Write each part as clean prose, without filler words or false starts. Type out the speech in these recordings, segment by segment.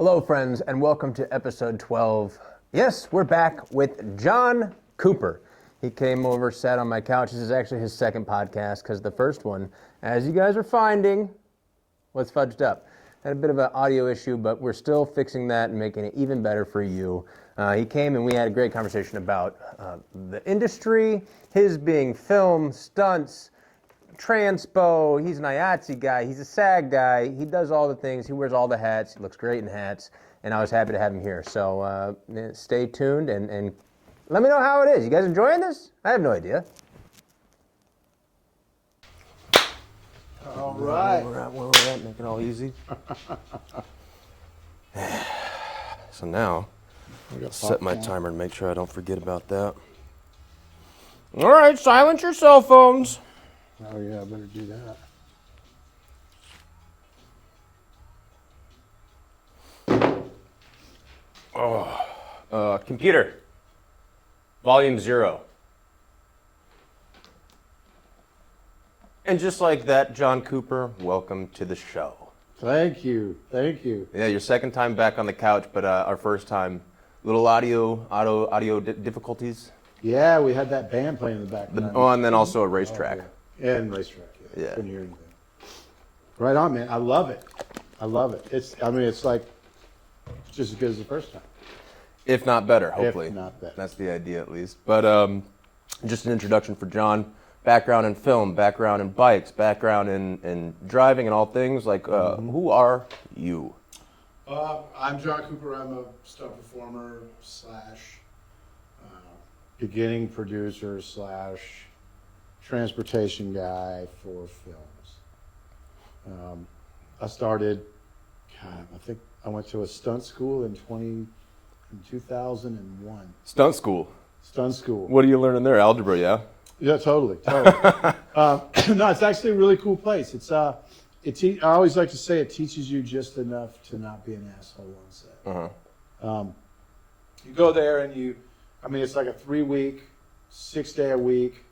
Hello, friends, and welcome to episode 12. Yes, we're back with John Cooper. He came over, sat on my couch. This is actually his second podcast because the first one, as you guys are finding, was fudged up. Had a bit of an audio issue, but we're still fixing that and making it even better for you. He came and we had a great conversation about the industry, his being film, stunts, transpo. He's an IATSE guy. He's a SAG guy. He does all the things. He wears all the hats. He looks great in hats. And I was happy to have him here. So stay tuned and let me know how it is. You guys enjoying this? I have no idea. All right. Where we're at, make it all easy. So now, I'll set my timer and make sure I don't forget about that. All right, silence your cell phones. Oh yeah, I better do that. Computer, volume 0. And just like that, John Cooper, welcome to the show. Thank you. Yeah, your second time back on the couch, but our first time, little audio difficulties. Yeah, we had that band playing in the background. And then also a racetrack. And racetrack. Yeah. Couldn't hear anything. Right on, man. I love it. It's like just as good as the first time. If not better, hopefully. If not better. That's the idea, at least. But just an introduction for John. Background in film, background in bikes, background in driving and all things. Like, who are you? I'm John Cooper. I'm a stunt performer / beginning producer / transportation guy for films. I started, I think I went to a stunt school in 2001. Stunt school. Stunt school. What are you learning there? Algebra, yeah? Yeah, totally. No, it's actually a really cool place. I always like to say it teaches you just enough to not be an asshole on set. Uh-huh. You go there and it's like a 3-week, 6-day a week,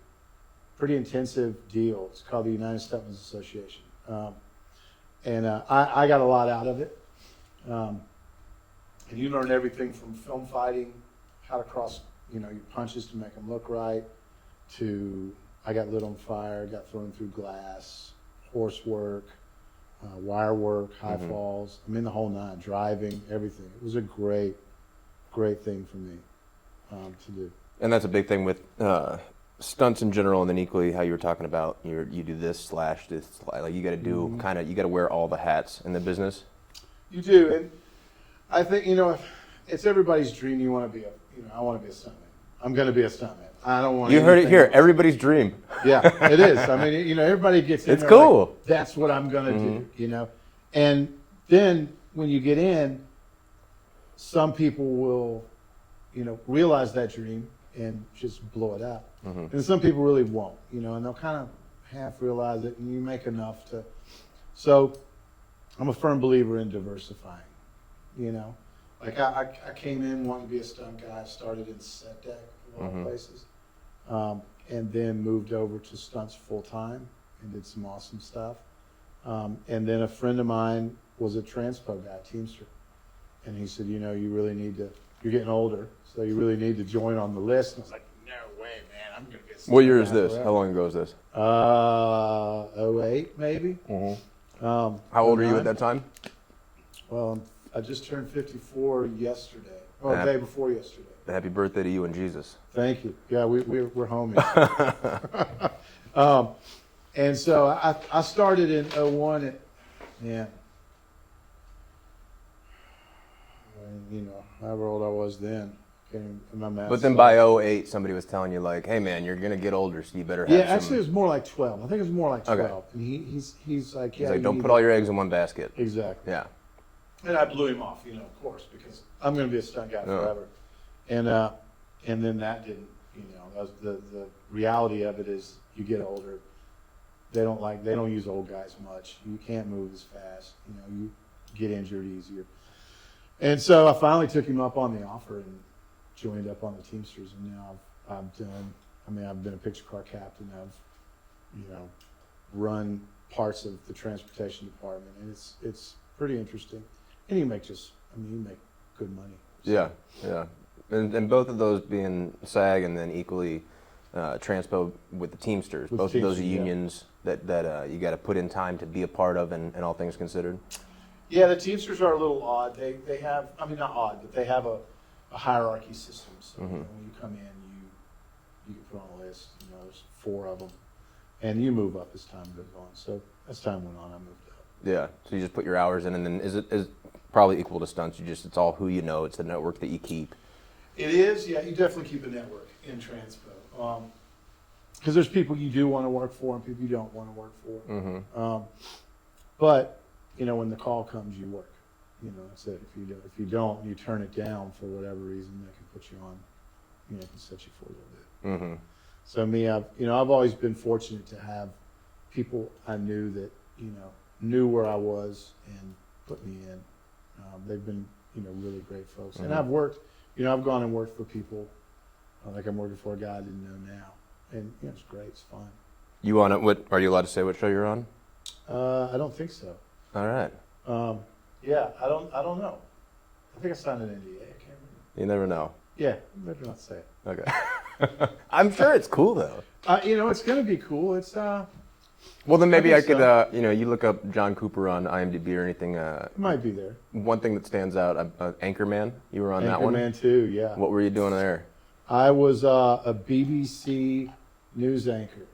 pretty intensive deal. It's called the United Stuntmen's Association. I got a lot out of it. And you learn everything from film fighting, how to cross, your punches to make them look right, to I got lit on fire, got thrown through glass, horse work, wire work, high falls. I mean, the whole nine, driving, everything. It was a great thing for me to do. And that's a big thing with stunts in general, and then equally how you were talking about you do this / this. Like you got to do you got to wear all the hats in the business. You do, and I think it's everybody's dream. You want to be I want to be a stuntman. I'm going to be a stuntman. I don't want. You heard it here. Everybody's dream. Yeah, it is. I mean, everybody gets in. It's there cool. Like, that's what I'm going to do. And then when you get in, some people will, realize that dream and just blow it up. And some people really won't, and they'll kind of half realize it, and you make enough to. So, I'm a firm believer in diversifying. Like I came in wanting to be a stunt guy. I started in set deck of all places, and then moved over to stunts full time and did some awesome stuff. And then a friend of mine was a transpo guy, Teamster, and he said, you really need to. You're getting older, so you really need to join on the list. And I was like, no way, man, I'm gonna get. What year is this? How long ago is this? 08 maybe. How old are you at that time? Well, I just turned 54 yesterday. Oh, the day before yesterday. Happy birthday to you and Jesus. Thank you. Yeah, we're homies. And so I started in 01. However old I was then. But then by 08, somebody was telling you like, hey man, you're going to get older, so you better have actually it was more like 12. I think it was more like 12. Okay. And he's like, He's like, don't put all your eggs in one basket. Exactly. Yeah. And I blew him off, of course, because I'm going to be a stunt guy forever. And then that didn't, that was the reality of it is you get older, they don't use old guys much. You can't move as fast. You get injured easier. And so I finally took him up on the offer and joined up on the Teamsters, and now I've been a picture car captain. I've run parts of the transportation department, and it's pretty interesting. And you make just I mean, you make good money. So. Yeah. And both of those being SAG and then equally transpo with the Teamsters. Both of those are unions that you got to put in time to be a part of, and all things considered. Yeah, the Teamsters are a little odd. They have, I mean, not odd, but they have a hierarchy system. So when you come in, you get put on a list. There's 4 of them, and you move up as time goes on. So as time went on, I moved up. Yeah. So you just put your hours in, and then is probably equal to stunts. It's all who you know. It's the network that you keep. It is, yeah. You definitely keep a network in transpo. Because there's people you do want to work for and people you don't want to work for. Mm-hmm. But when the call comes, you work. That's it. If you don't, you turn it down for whatever reason, that can put you on. Can set you for a little bit. Mm-hmm. So me, I've always been fortunate to have people I knew that knew where I was and put me in. They've been really great folks, Mm-hmm. and I've worked. I've gone and worked for people like I'm working for a guy I didn't know now, and it's great. It's fun. You on it? What are you allowed to say? What show you're on? I don't think so. All right. Yeah, I don't know. I think I signed an NDA. I can't remember. You never know. Yeah, better not say it. Okay. I'm sure it's cool though. It's gonna be cool. It's Well, then maybe I could. so. You look up John Cooper on IMDb or anything. It might be there. One thing that stands out, Anchorman. You were on that one. Anchorman too. Yeah. What were you doing there? I was a BBC news anchor.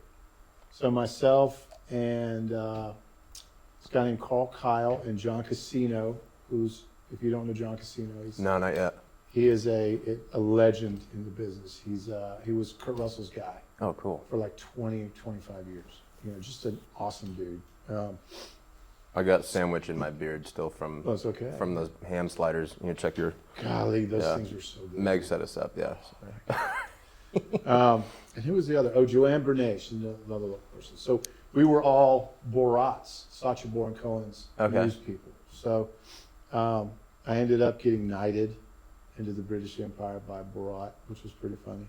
So myself and this guy named Carl Kyle and John Casino, who's, if you don't know John Casino, No, not yet. he is a legend in the business. He was Kurt Russell's guy Oh, cool. for like 20, 25 years. Just an awesome dude. I got sandwich in my beard still from That's okay. from those ham sliders. Check your. Golly, those Yeah. things are so good. Meg set us up. Yeah. And who was the other? Oh, Joanne Bernays, she's another person. So we were all Borat's, Sacha Baron Cohen's news people. So I ended up getting knighted into the British Empire by Borat, which was pretty funny.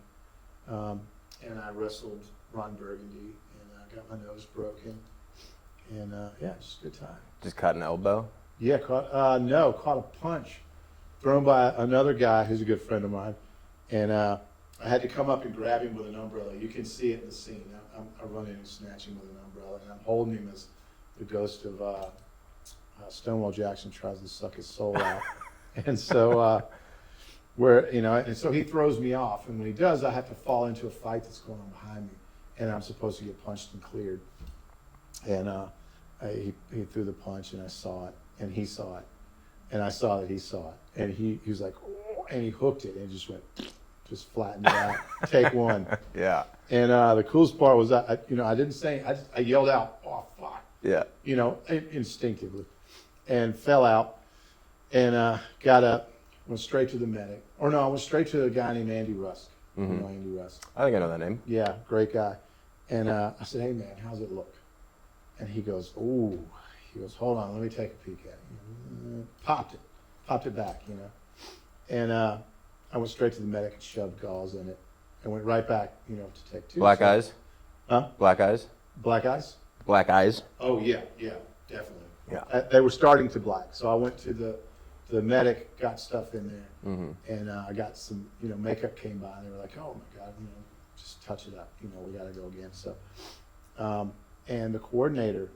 And I wrestled Ron Burgundy, and I got my nose broken. And just a good time. Just cut an elbow. Yeah, caught a punch thrown by another guy who's a good friend of mine. And I had to come up and grab him with an umbrella. You can see it in the scene. I run in and snatch him with an umbrella, and I'm holding him as the ghost of Stonewall Jackson tries to suck his soul out. And so and so he throws me off, and when he does, I have to fall into a fight that's going on behind me, and I'm supposed to get punched and cleared. And he threw the punch, and I saw it, and he saw it, and I saw that he saw it, and he was like, oh, and he hooked it, and it just flattened it out. Take one. Yeah. And the coolest part was I didn't say, I yelled out, oh fuck. Yeah. Instinctively, and fell out, and got up, went straight to the medic. Or no, I went straight to a guy named Andy Rusk. Mm-hmm. You know Andy Rusk? I think I know that name. Yeah, great guy. And I said, hey man, how's it look? And he goes, ooh. He goes, hold on, let me take a peek at it. Popped it back, And I went straight to the medic and shoved gauze in it, and went right back, to take 2. Black eyes. Huh? Black eyes. Black eyes? Black eyes. Oh yeah, definitely. Yeah. They were starting to black, so I went to the medic, got stuff in there, Mm-hmm. and I got some, makeup came by, and they were like, oh my God, just touch it up, we got to go again. So, and the coordinator,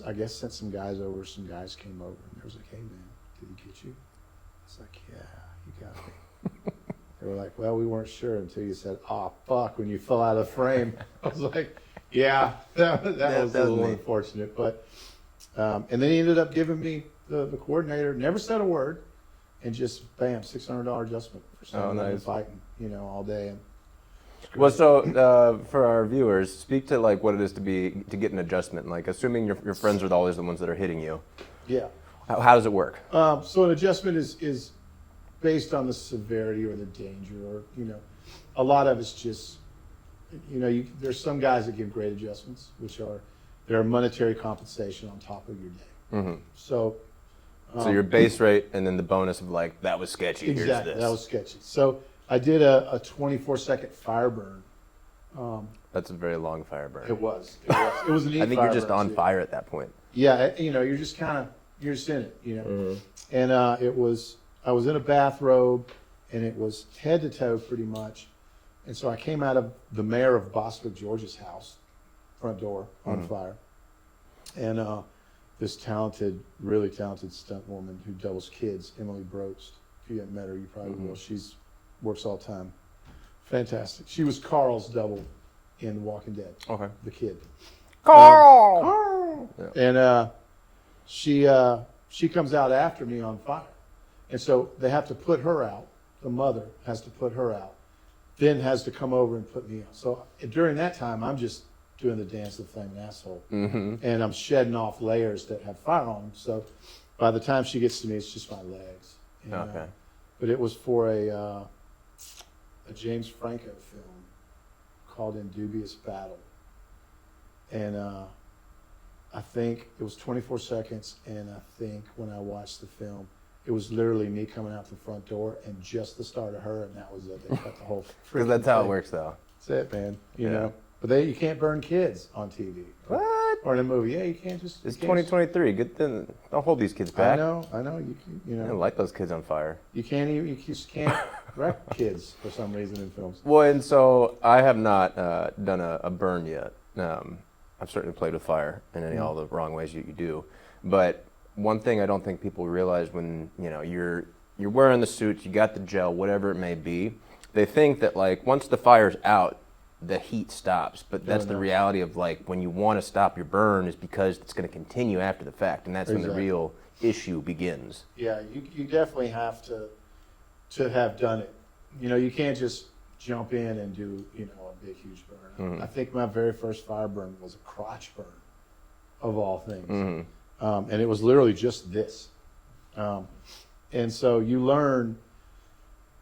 I guess, sent some guys over. Some guys came over, and they was like, hey man, did he get you? I was like, yeah, he got me. They were like, well, we weren't sure until you said, oh fuck, when you fell out of frame. I was like, yeah, that was a little unfortunate, but and then he ended up giving me the coordinator, never said a word, and just bam, $600 adjustment for standing there and fighting, all day. And well, so for our viewers, speak to like what it is to get an adjustment. Like, assuming your friends are always the ones that are hitting you. Yeah. How does it work? So an adjustment is based on the severity or the danger, or a lot of it's just there's some guys that give great adjustments, which are their monetary compensation on top of your day. Mm-hmm. So your base rate and then the bonus of like, that was sketchy. Exactly, Here's this. That was sketchy. So I did a 24-second fire burn. That's a very long fire burn. It was a neat I think fire you're just burn, on too. fire at that point. Yeah, you're just kind of you're just in it, you know. And I was in a bathrobe, and it was head to toe pretty much. And so I came out of the mayor of Bostwick, Georgia's house, front door on fire. And this really talented stunt woman who doubles kids, Emily Brost. If you haven't met her, you probably will. She's works all the time. Fantastic. She was Carl's double in The Walking Dead. Okay. The kid. Carl! Carl! Yeah. And she comes out after me on fire. And so they have to put her out. The mother has to put her out. Then has to come over and put me out. So during that time, I'm just doing the dance of the flaming asshole. And I'm shedding off layers that have fire on them. So by the time she gets to me, it's just my legs. And, Okay. But it was for a James Franco film called In Dubious Battle. And I think it was 24 seconds. And I think when I watched the film, it was literally me coming out the front door and just the start of her, and that was it. They cut the whole. Because that's how thing. it works, though. That's it, man. You know, but you can't burn kids on TV. What? Or in a movie? Yeah, you can't just. It's 2023. Good thing. Don't hold these kids back. I know. You know. I light those kids on fire. You just can't wreck kids for some reason in films. Well, and so I have not done a burn yet. I've certainly played with fire in all the wrong ways you do, but one thing I don't think people realize when you're wearing the suits, you got the gel, whatever it may be, they think that like once the fire's out, the heat stops. But that's the reality of like when you want to stop your burn is because it's going to continue after the fact, and that's when the real issue begins. Yeah, you definitely have to have done it. You know, you can't just jump in and do a big huge burn. I think my very first fire burn was a crotch burn, of all things. And it was literally just this. And so you learn,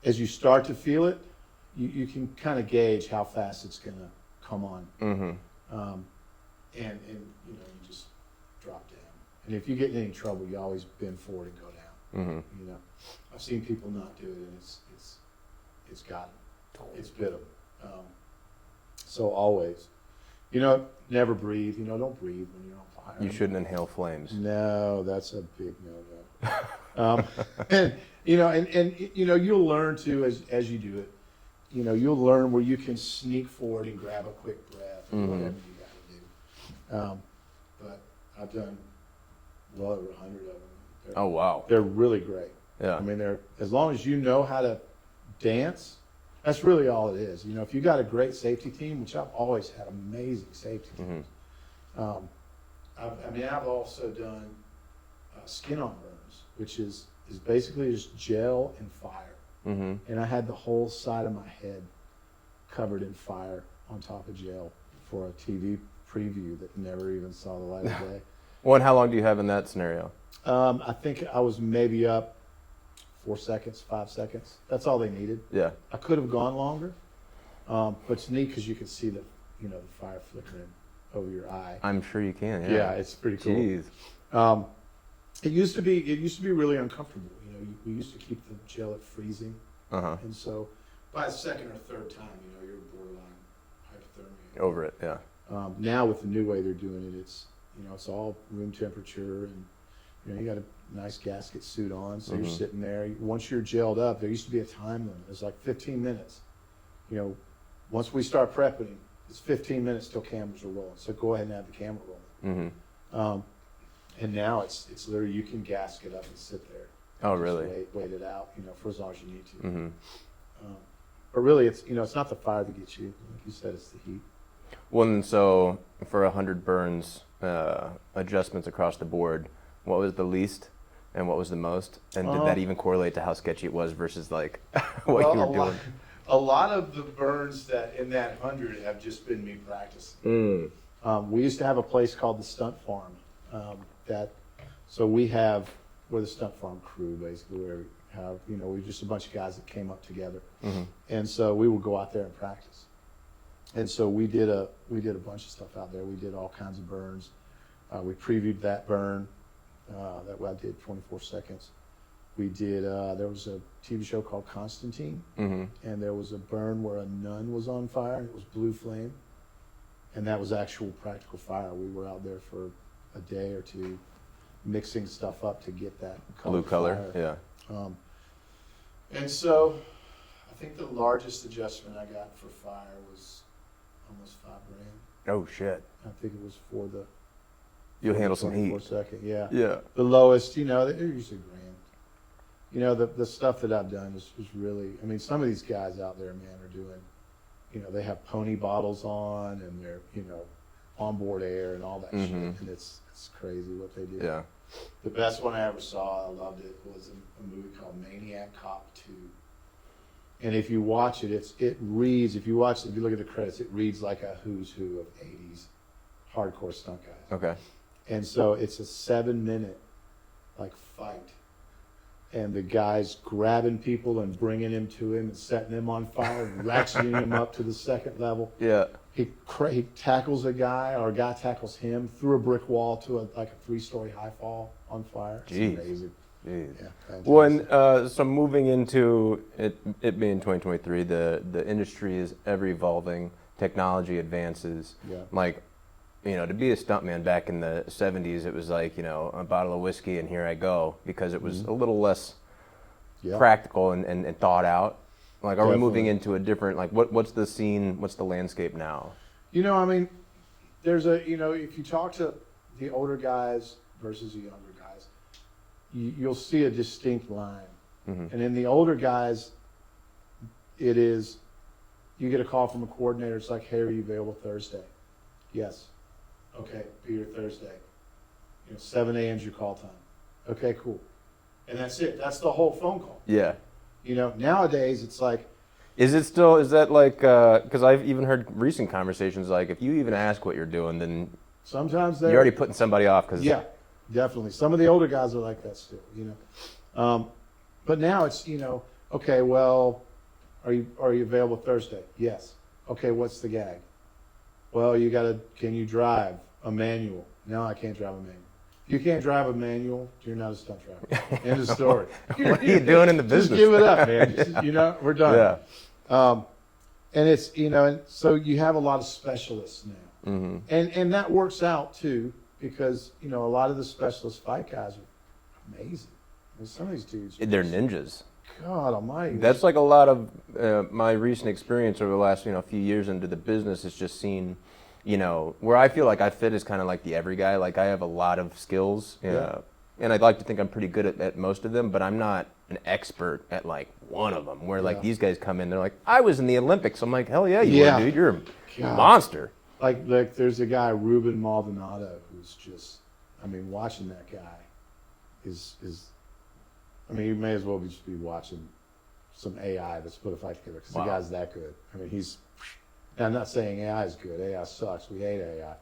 as you start to feel it, you can kind of gauge how fast it's going to come on. And you just drop down. And if you get in any trouble, you always bend forward and go down. You know, I've seen people not do it, and it's got them. It's bit them. So always, never breathe. Don't breathe when you're on fire. You shouldn't inhale flames. No, that's a big no-no. And you'll learn too as you do it. You'll learn where you can sneak forward and grab a quick breath or whatever you got to do. But I've done well over 100 of them. Oh wow, they're really great. Yeah, I mean, they're as long as you know how to dance. That's really all it is. If you got a great safety team, which I've always had amazing safety teams. I've also done skin-on burns, which is basically just gel and fire. And I had the whole side of my head covered in fire on top of gel for a TV preview that never even saw the light of day. Well, and how long do you have in that scenario? I think I was maybe up 4 seconds, 5 seconds. That's all they needed. Yeah. I could have gone longer, but it's neat because you can see the fire flickering over your eye. I'm sure you can. Yeah, yeah, it's pretty cool. Jeez. It used to be really uncomfortable. We used to keep the gel at freezing, and so by the second or third time, you're borderline hypothermia. Over it, yeah. Now with the new way they're doing it, it's all room temperature, and you got a nice gasket suit on, so you're sitting there. Once you're gelled up, there used to be a time limit. It's like 15 minutes. Once we start prepping, it's 15 minutes till cameras are rolling. So go ahead and have the camera rolling. And now it's literally you can gasket up and sit there. Oh, really? Wait it out, for as long as you need to. But really, it's not the fire that gets you. Like you said, it's the heat. Well, and so for 100 burns, adjustments across the board, what was the least and what was the most? And did that even correlate to how sketchy it was versus like what you were doing? A lot of the burns that in that 100 have just been me practicing. We used to have a place called the Stunt Farm. We're the Stunt Farm crew, basically. We're just a bunch of guys that came up together, and so we would go out there and practice. And so we did a bunch of stuff out there. We did all kinds of burns. We previewed that burn that I did 24 seconds. We did. There was a TV show called Constantine, and there was a burn where a nun was on fire. And it was blue flame, and that was actual practical fire. We were out there for a day or two mixing stuff up to get that Blue color, fire. yeah. And so I think the largest adjustment I got for fire was almost $5,000. Oh shit. I think it was for the You'll handle some heat. 24-second, yeah. Yeah. The lowest, they're usually $1,000. The stuff that I've done is really, I mean, some of these guys out there, man, are doing, they have pony bottles on and they're, onboard air and all that shit. And it's crazy what they do. Yeah. The best one I ever saw, I loved it, was a movie called Maniac Cop 2. And if you watch it, it reads, if you look at the credits, it reads like a who's who of 80s hardcore stunt guys. Okay. And so it's a 7-minute fight. And the guy's grabbing people and bringing him to him and setting them on fire and ratcheting him up to the second level. Yeah. He tackles a guy, or a guy tackles him through a brick wall to a 3-story high fall on fire. It's Jeez. amazing. Jeez. Yeah, fantastic. Well, and so moving into it being 2023, the industry is ever evolving. Technology advances. Yeah. To be a stuntman back in the 70s, it was a bottle of whiskey and here I go, because it was a little less practical and thought out. Are we moving into a different, what's the scene, what's the landscape now? There's if you talk to the older guys versus the younger guys, you'll see a distinct line. And in the older guys, it is, you get a call from a coordinator, it's like, hey, are you available Thursday? Yes. Okay, be here Thursday. 7 a.m. is your call time. Okay, cool. And that's it. That's the whole phone call. Yeah. Nowadays it's like. Is that because I've even heard recent conversations, if you even ask what you're doing, then sometimes you're already putting somebody off. Yeah, definitely. Some of the older guys are like that still, But now it's, okay, well, are you available Thursday? Yes. Okay, what's the gag? Well, can you drive a manual? No, I can't drive a manual. If you can't drive a manual, you're not a stunt driver. End of story. What are you doing in the business? Just give it up, man. We're done. Yeah. And it's, and so you have a lot of specialists now. And that works out too, because, a lot of the specialist fight guys are amazing. Some of these dudes. They're ninjas. God almighty. That's a lot of my recent experience over the last, few years into the business is just seeing, where I feel like I fit is kind of like the every guy. I have a lot of skills, and I'd like to think I'm pretty good at most of them, but I'm not an expert at one of them. Where these guys come in, they're like, I was in the Olympics. I'm like, hell yeah, you were, dude. You're a monster. Like there's a guy, Ruben Maldonado, who's just, watching that guy is. You may as well just be watching some AI that's put a fight together, because the guy's that good. I'm not saying AI is good. AI sucks. We hate AI.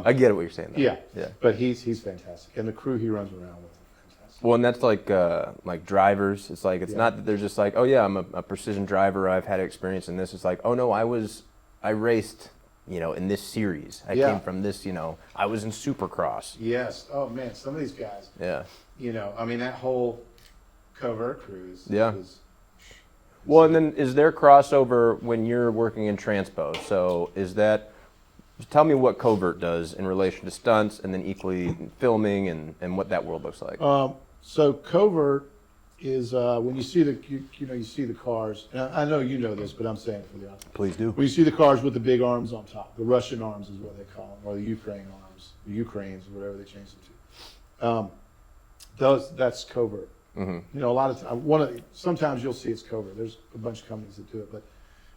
I get what you're saying, though. Yeah. But he's fantastic, and the crew he runs around with are fantastic. Well, and that's like drivers. It's not that they're just oh yeah, I'm a precision driver. I've had experience in this. It's oh no, I raced, in this series. I came from this, I was in Supercross. Yes. Oh man, some of these guys. Yeah. That whole covert crew is. Well, and then is there crossover when you're working in transpo? So tell me what covert does in relation to stunts, and then equally filming and what that world looks like. So covert is when you see you see the cars. And I know you know this, but I'm saying it for the audience. Please do. When you see the cars with the big arms on top, the Russian arms is what they call them, or the Ukraine arms, the Ukraines, or whatever they changed them to. That's covert. A lot of times, sometimes you'll see it's covert. There's a bunch of companies that do it, but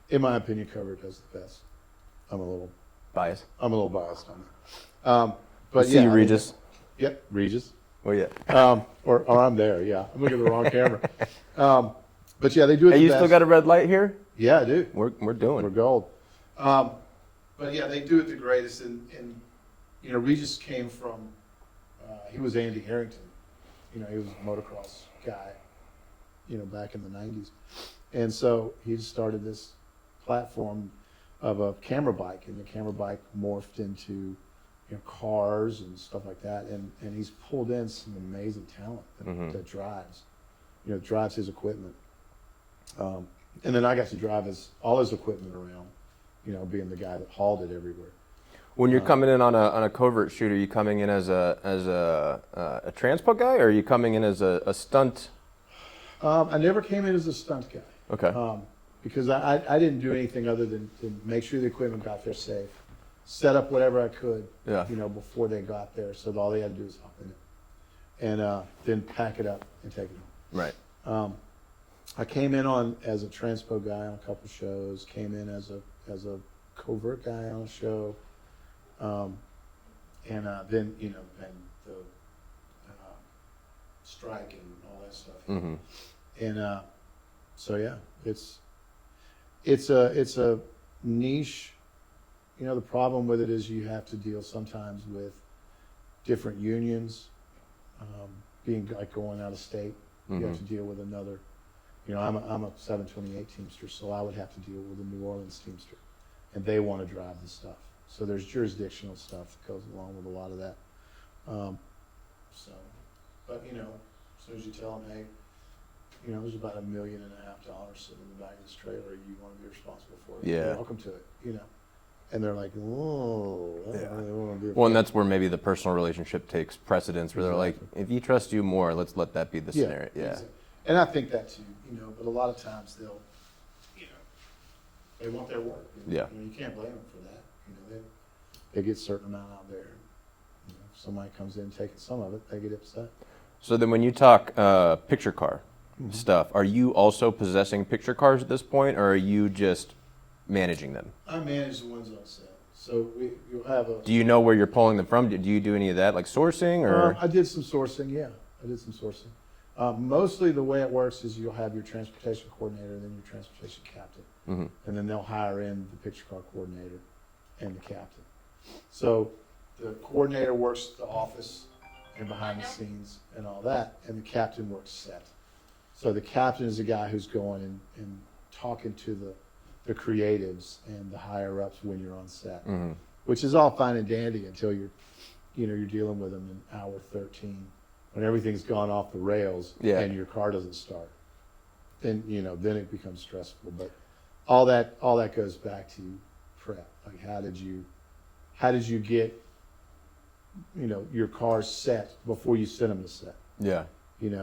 in my opinion, covert does the best. I'm a little biased on that. But see you, Regis. Yep, Regis. Oh yeah. Or I'm there. Yeah, I'm looking at the wrong camera. But yeah, they do it. Hey, the you best. still got a red light here? Yeah, I do. We're doing. We're gold. But yeah, they do it the greatest. And Regis came from. He was Andy Harrington. He was a motocross guy, back in the 90s. And so he just started this platform of a camera bike, and the camera bike morphed into, cars and stuff like that. And he's pulled in some amazing talent that drives his equipment. And then I got to drive all his equipment around, being the guy that hauled it everywhere. When you're coming in on a covert shoot, are you coming in as a transpo guy, or are you coming in as a stunt? I never came in as a stunt guy. Okay. Because I didn't do anything other than to make sure the equipment got there safe, set up whatever I could, before they got there, so that all they had to do was hop in it, and then pack it up and take it home. Right. I came in as a transpo guy on a couple shows. Came in as a covert guy on a show, and then and the strike and all that stuff. Mm-hmm. And so yeah, it's a niche. The problem with it is you have to deal sometimes with different unions, being like going out of state. You have to deal with another. I'm a 728 Teamster, so I would have to deal with a New Orleans Teamster, and they want to drive the stuff. So there's jurisdictional stuff that goes along with a lot of that. But as soon as you tell them, hey, there's about $1.5 million sitting in the back of this trailer, you want to be responsible for it. Yeah. You're welcome to it. And they're like, oh, I don't really want to do it. Well, and that's where maybe the personal relationship takes precedence, where they're like, if you trust you more, let's let that be the scenario. Yeah. Exactly. And I think that too, but a lot of times they want their work. Yeah. You can't blame them for that. They get a certain amount out there. If somebody comes in taking some of it, they get upset. So then when you talk picture car stuff, are you also possessing picture cars at this point, or are you just managing them? I manage the ones on set. So you'll have a... Do you know where you're pulling them from? Do you do any of that, like sourcing? Or I did some sourcing, yeah. I did some sourcing. Mostly the way it works is you'll have your transportation coordinator and then your transportation captain. And then they'll hire in the picture car coordinator and the captain. So the coordinator works the office and behind the scenes and all that, and the captain works set. So the captain is the guy who's going and talking to the creatives and the higher ups when you're on set, which is all fine and dandy until you're dealing with them in hour 13 when everything's gone off the rails and your car doesn't start. Then it becomes stressful. But all that goes back to prep. Like how did you get your cars set before you send them to set? Yeah.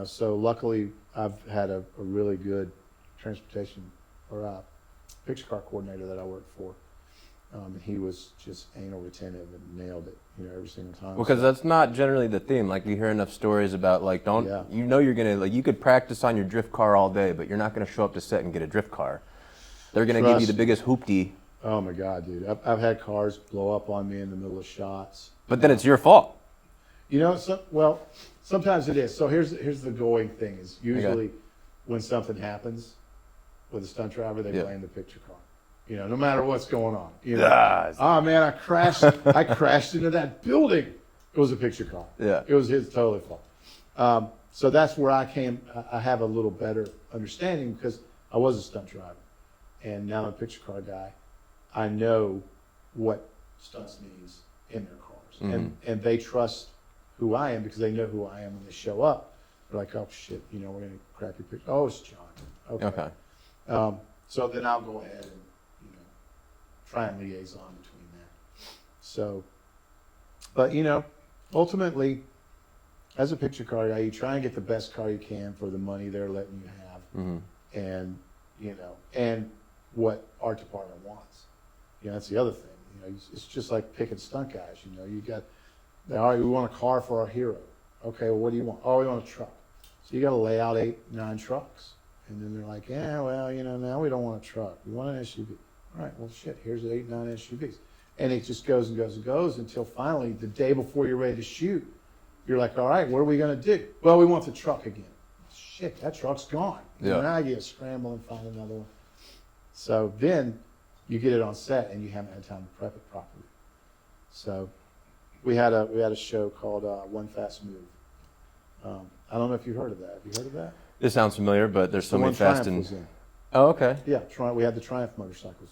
So luckily I've had a really good transportation or picture car coordinator that I worked for. And he was just anal retentive and nailed it, every single time. Well, because that's not generally the theme. Like, you hear enough stories about, like, you're going to, you could practice on your drift car all day, but you're not going to show up to set and get a drift car. They're going to give you the biggest hoopty. Oh, my God, dude. I've had cars blow up on me in the middle of shots. But then it's your fault. Sometimes it is. So here's the going thing is usually when something happens with a stunt driver, they blame the picture car. No matter what's going on. Oh man, I crashed into that building. It was a picture car. Yeah. It was his totally fault. So that's where I have a little better understanding because I was a stunt driver. And now I'm a picture car guy. I know what stunts needs in their cars. And they trust who I am because they know who I am when they show up. They're like, oh shit, we're gonna crap your picture. Oh, it's John. Okay. So then I'll go ahead and try and liaison between that. So, but ultimately, as a picture car guy, you try and get the best car you can for the money they're letting you have, and and what art department wants. That's the other thing. It's just like picking stunt guys. You got, all right, we want a car for our hero. Okay, well, what do you want? Oh, we want a truck. So you got to lay out 8, 9 trucks, and then they're like, yeah, well, now we don't want a truck. We want an SUV. All right, well, shit, here's 8, 9 SUVs. And it just goes and goes and goes until finally, the day before you're ready to shoot, you're like, all right, what are we going to do? Well, we want the truck again. Shit, that truck's gone. Yeah. Now you got to scramble and find another one. So then you get it on set and you haven't had time to prep it properly. So we had a show called One Fast Move. I don't know if you've heard of that. Have you heard of that? This sounds familiar, but there's so many fast and... Oh, okay. Yeah, we had the Triumph motorcycles.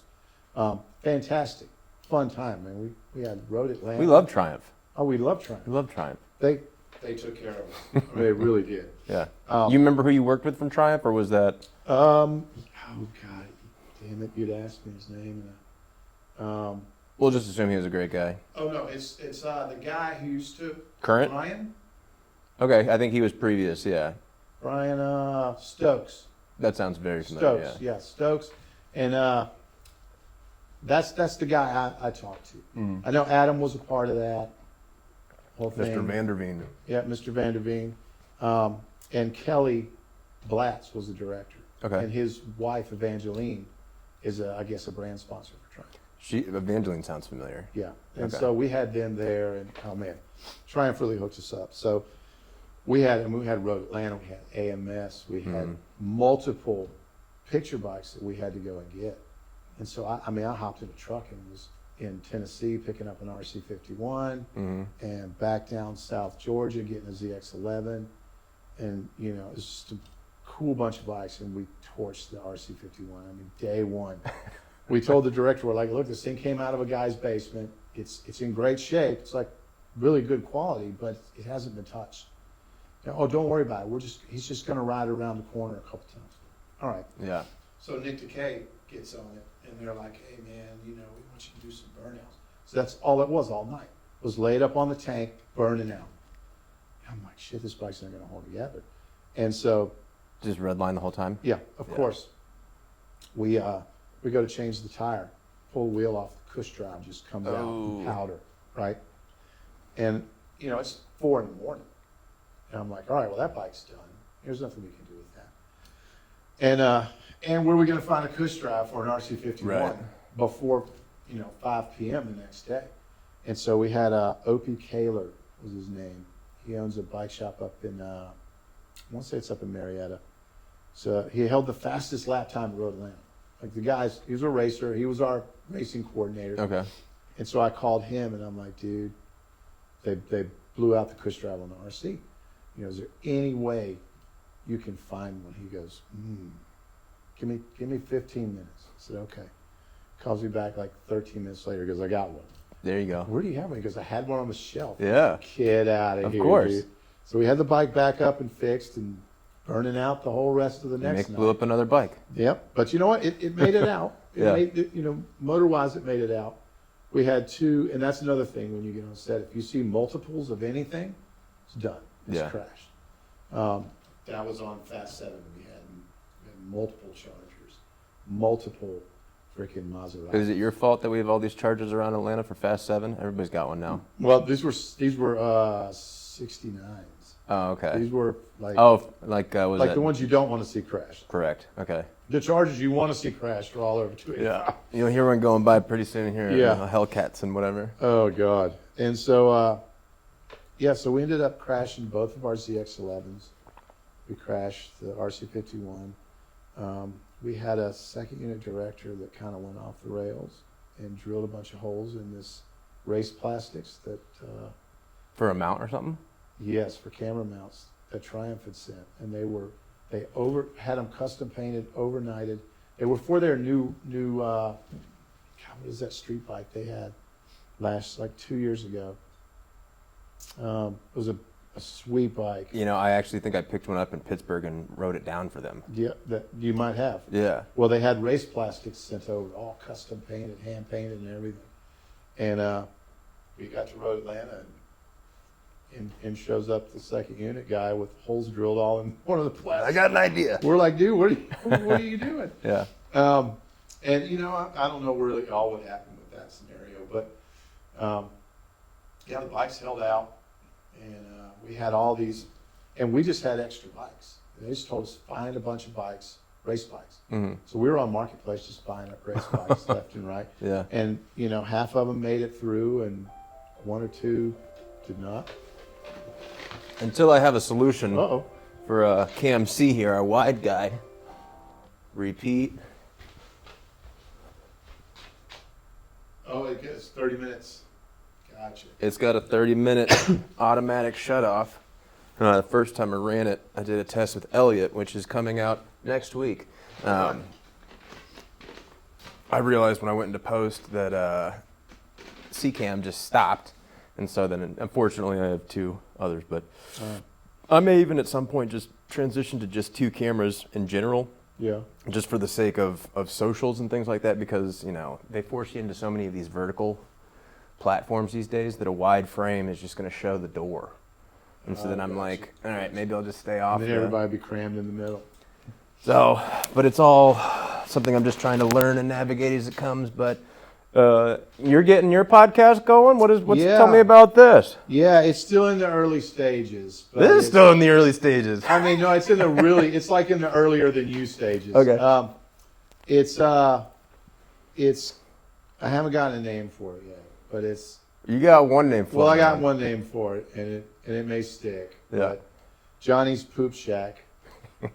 Fantastic, fun time, man. We had rode Atlanta. We love Triumph. Oh, we love Triumph. We love Triumph. They took care of us. I mean, they really did. Yeah. You remember who you worked with from Triumph, or was that? Oh God, damn it! You'd asked me his name. We'll just assume he was a great guy. Oh no, it's the guy who used to Current? Brian Okay, I think he was previous, yeah. Stokes. That sounds very familiar, Stokes, yeah, Stokes, and that's the guy I talked to. I know Adam was a part of that whole thing. Mr. Vanderveen. Yeah, Mr. Vanderveen, and Kelly Blatz was the director. Okay. And his wife Evangeline is I guess a brand sponsor for Triumph. Evangeline sounds familiar. Yeah, and Okay. so we had them there, and oh man, Triumph really hooked us up. So we had Road Atlanta, we had AMS, we had multiple picture bikes that we had to go and get. And so I hopped in a truck and was in Tennessee picking up an RC51 and back down South Georgia getting a ZX11, and you know it's just a cool bunch of bikes, and we torched the RC51. I mean, day one. We told the director, we're like, look, this thing came out of a guy's basement. It's in great shape. It's like really good quality, but it hasn't been touched. Oh, don't worry about it. He's just going to ride around the corner a couple times. All right. Yeah. So Nick Decay gets on it, and they're like, hey, man, you know, we want you to do some burnouts. So that's all it was all night. It was laid up on the tank, burning out. And I'm like, shit, this bike's not going to hold together. And so... Just redline the whole time? Yeah, of course. We go to change the tire, pull the wheel off, the cush drive just comes out in powder, right? And, you know, it's 4 a.m. And I'm like, all right, well, that bike's done. There's nothing we can do with that. And where are we going to find a cush drive for an RC51 before, 5 p.m. the next day? And so we had Opie Kaler was his name. He owns a bike shop up in, I want to say it's up in Marietta. So he held the fastest lap time at Road Atlanta. Like the guys, he was a racer. He was our racing coordinator. Okay. And so I called him and I'm like, dude, they blew out the cush drive on the RC. Is there any way you can find one? He goes, give me 15 minutes. I said, okay. Calls me back like 13 minutes later. He goes, I got one. There you go. Where do you have one? He goes, I had one on the shelf. Yeah. Get out of here. Of course. Dude. So we had the bike back up and fixed and burning out the whole rest of the next night. Blew up another bike. Yep. But you know what? It made it out. Motor-wise, it made it out. We had 2, and that's another thing when you get on set. If you see multiples of anything, it's done. It's crashed. That was on Fast 7. We had multiple Chargers, multiple freaking Maseratis. Is it your fault that we have all these Chargers around Atlanta for Fast 7? Everybody's got one now. Well, these were 69s. Oh, okay. These were like the ones you don't want to see crash. Correct. Okay. The Chargers you want to see crash are all over 285. Yeah. You'll hear one going by pretty soon here. Yeah. Hellcats and whatever. Oh God. And so so we ended up crashing both of our ZX11s. We crashed the RC51. We had a second unit director that kind of went off the rails and drilled a bunch of holes in this race plastics that. For a mount or something? Yes, for camera mounts that Triumph had sent, and they had them custom painted, overnighted. They were for their new what is that street bike they had like 2 years ago? It was a sweet bike. I actually think I picked one up in Pittsburgh and wrote it down for them. Yeah, that you might have. Yeah. Well, they had race plastics sent over, all custom painted, hand painted, and everything. And we got to Road Atlanta. And shows up the second unit guy with holes drilled all in one of the plastics. I got an idea. We're like, dude, what are you doing? Yeah. And I don't know really all what happened with that scenario, but the bikes held out, and we had all these, and we just had extra bikes. They just told us find a bunch of bikes, race bikes. Mm-hmm. So we were on Marketplace just buying up race bikes left and right. Yeah. And half of them made it through, and 1 or 2 did not. Until I have a solution for Cam C here, our wide guy. Repeat. Oh, it gets 30 minutes. Gotcha. It's got a 30-minute automatic shutoff. The first time I ran it, I did a test with Elliot, which is coming out next week. I realized when I went into post that C-Cam just stopped. And so then, unfortunately, I have 2 others. But I may even at some point just transition to just 2 cameras in general. Yeah. Just for the sake of socials and things like that, because, they force you into so many of these vertical platforms these days that a wide frame is just going to show the door. And so then I'm like, all right, maybe I'll just stay off. And then everybody be crammed in the middle. So, but it's all something I'm just trying to learn and navigate as it comes. But you're getting your podcast going? Tell me about this. Yeah, it's still in the early stages. But This is still in the early stages. I mean, no, it's like in the earlier than you stages. Okay. I haven't gotten a name for it yet, but it's. You got one name for it. Well, I got one name for it, and it may stick. Yeah. But Johnny's Poop Shack,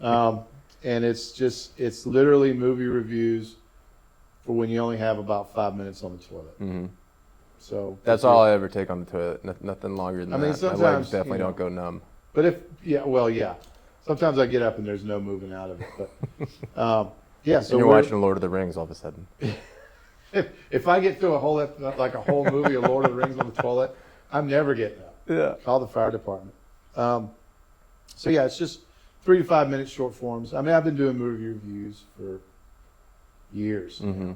and it's literally movie reviews for when you only have about 5 minutes on the toilet. Mm-hmm. So that's all I ever take on the toilet. Nothing longer than that. Sometimes, my legs definitely don't go numb. But sometimes I get up and there's no moving out of it. But yeah, so and you're watching Lord of the Rings all of a sudden. If I get through a whole movie of Lord of the Rings on the toilet, I'm never getting up. Yeah. Call the fire department. So yeah, it's just 3 to 5 minute short forms. I mean, I've been doing movie reviews for years. Mm-hmm.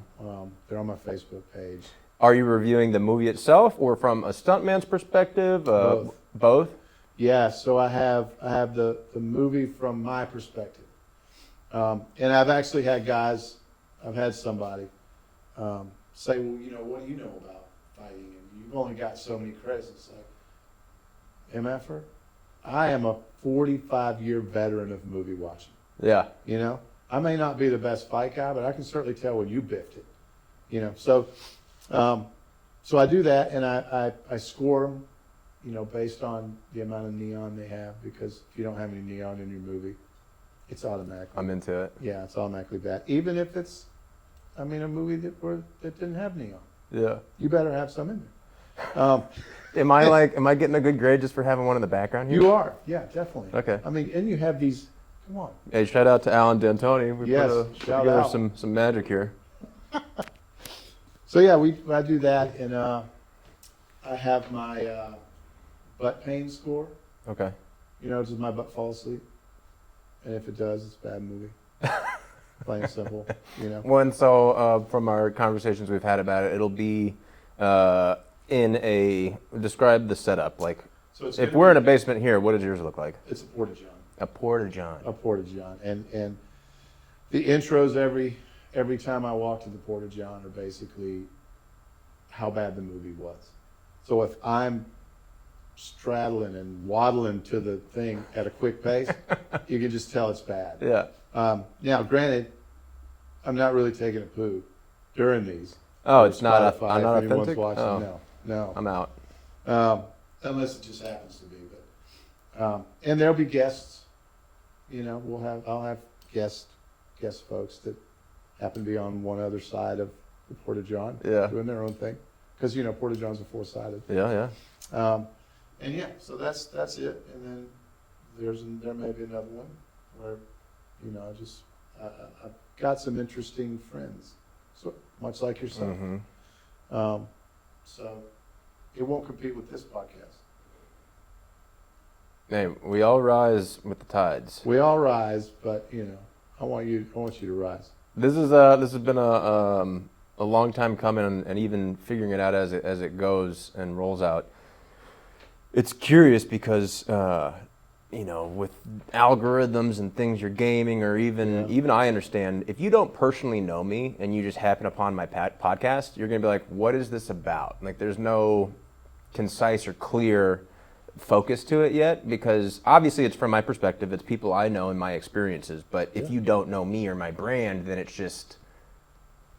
They're on my Facebook page. Are you reviewing the movie itself, or from a stuntman's perspective? Both. Yeah. So I have the movie from my perspective, and I've actually had guys. I've had somebody say, well, what do you know about fighting? And you've only got so many credits. It's like, MFer, I am a 45-year veteran of movie watching. Yeah. I may not be the best fight guy, but I can certainly tell when you biffed it. So I do that, and I score them, based on the amount of neon they have, because if you don't have any neon in your movie, it's automatically. I'm into it. Yeah, it's automatically bad. Even if it's, a movie that didn't have neon. Yeah. You better have some in there. Am I getting a good grade just for having one in the background here? You are, yeah, definitely. Okay. And you have these. Come on. Hey, shout out to Alan D'Antoni. We put together out. some magic here. So yeah, I do that, and I have my butt pain score. Okay. Does my butt fall asleep? And if it does, it's a bad movie. Plain and simple. From our conversations we've had about it, it'll be describe the setup. Like, so if we're in a basement here, what does yours look like? It's a porta-john. A porta-john. A porta-john, and the intros every time I walk to the porta-john are basically how bad the movie was. So if I'm straddling and waddling to the thing at a quick pace, you can just tell it's bad. Yeah. Now, granted, I'm not really taking a poo during these. Oh, it's not. I'm not anyone's authentic. watching, no. I'm out. Unless it just happens to be. But and there'll be guests. I'll have guest folks that happen to be on one other side of the porta-john, doing their own thing, because porta-johns are four-sided. Yeah. And yeah, so that's it. And then there may be another one where I've got some interesting friends, so much like yourself. Mm-hmm. So it won't compete with this podcast. Hey, we all rise with the tides. We all rise, but I want you to rise. This has been a long time coming, and even figuring it out as it goes and rolls out. It's curious because with algorithms and things you're gaming, or even I understand, if you don't personally know me and you just happen upon my podcast, you're gonna be like, what is this about? Like, there's no concise or clear focus to it yet, because obviously it's from my perspective, it's people I know and my experiences, but if you don't know me or my brand, then it's just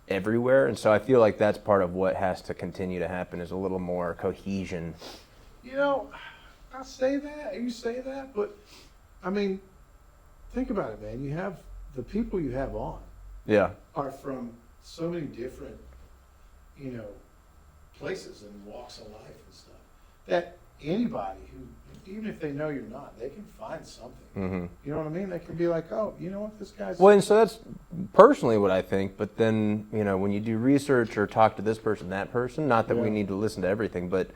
everywhere. And so I feel like that's part of what has to continue to happen, is a little more cohesion. I say that, you say that, but think about it, man. You have the people you have on are from so many different places and walks of life and stuff, that anybody who, even if they know you're not, they can find something. Mm-hmm. You know what I mean? They can be like, oh, you know what, this guy's... Well, and so that's personally what I think, but then, when you do research or talk to this person, that person, not that we need to listen to everything, but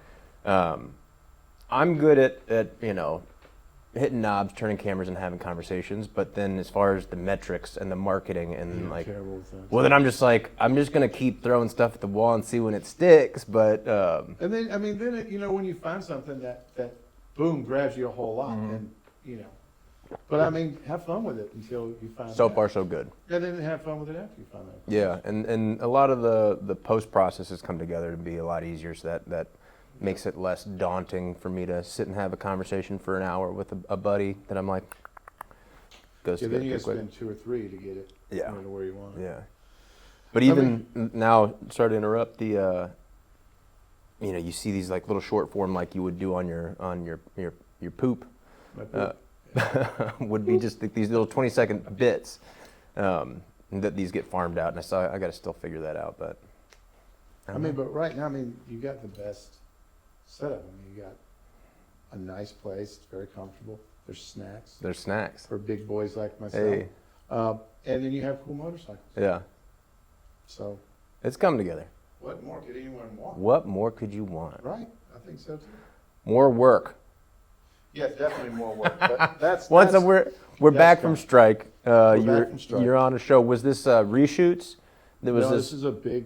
I'm good at hitting knobs, turning cameras, and having conversations. But then, as far as the metrics and the marketing and You're terrible with that. well, then I'm just like, I'm just gonna keep throwing stuff at the wall and see when it sticks. But And then, I mean, then when you find something that boom grabs you a whole lot, and but I mean, have fun with it until you find. so out. far, so good. And then have fun with it after you find out. Yeah, and a lot of the post processes come together to be a lot easier, so that makes it less daunting for me to sit and have a conversation for an hour with a buddy that I'm like, goes Yeah, together then you pretty got to quick. spend 2 or 3 to get it Yeah. to where you want it. Yeah, but even now, sorry to interrupt. You see these like little short form like you would do on your poop. My poop. Would be just these little 20-second bits that these get farmed out, and I got to still figure that out. But I mean, but right now, I mean, you got the best setup. I mean, you got a nice place. It's very comfortable. There's snacks there's snacks. for big boys like myself. Hey, And then you have cool motorcycles. yeah, So it's come together. what more could anyone want? What more could you want? Right. I think so too. More work. Yeah, definitely more work. But that's Once that's, we're that's back from coming. strike. back You're from strike. you're on a show. Was this reshoots? There was no, this. this is a big.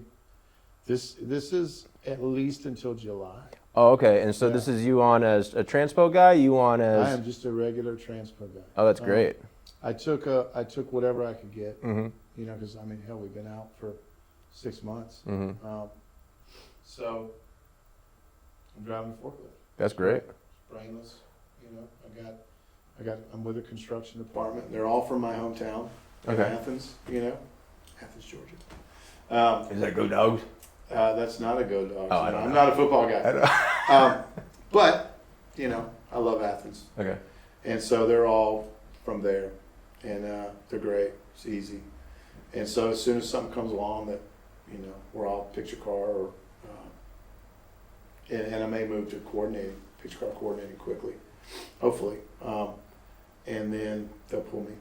This is at least until July. Oh, okay. And so Yeah. this is you on as a transpo guy. You on as? I am just a regular transpo guy. Oh, that's great. I took whatever I could get. Mm-hmm. Because I mean, hell, we've been out for 6 months. Mm-hmm. So I'm driving a forklift. That's great. Brainless. I'm with a construction department. They're all from my hometown, in Okay. Athens. Athens, Georgia. Is that Go Dogs? That's not a go dog. Oh, I don't I'm know. not a football guy. But I love Athens, Okay. and so they're all from there, and they're great. It's easy, and so as soon as something comes along that where I'll pitch a car, or and I may move to pitch car coordinating quickly, hopefully, and then they'll pull me.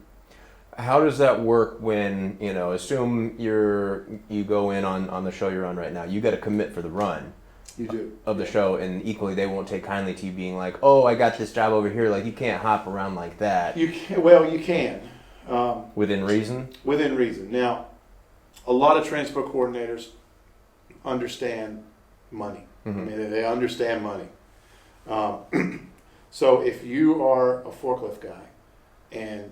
How does that work when, assume you go in on the show you're on right now, you got to commit for the run You do. of the show, and equally they won't take kindly to you being like, oh, I got this job over here. Like, you can't hop around like that. You can. Well, you can. Within reason? Within reason. Now, a lot of transport coordinators understand money. Mhm. I mean, they understand money. So if you are a forklift guy and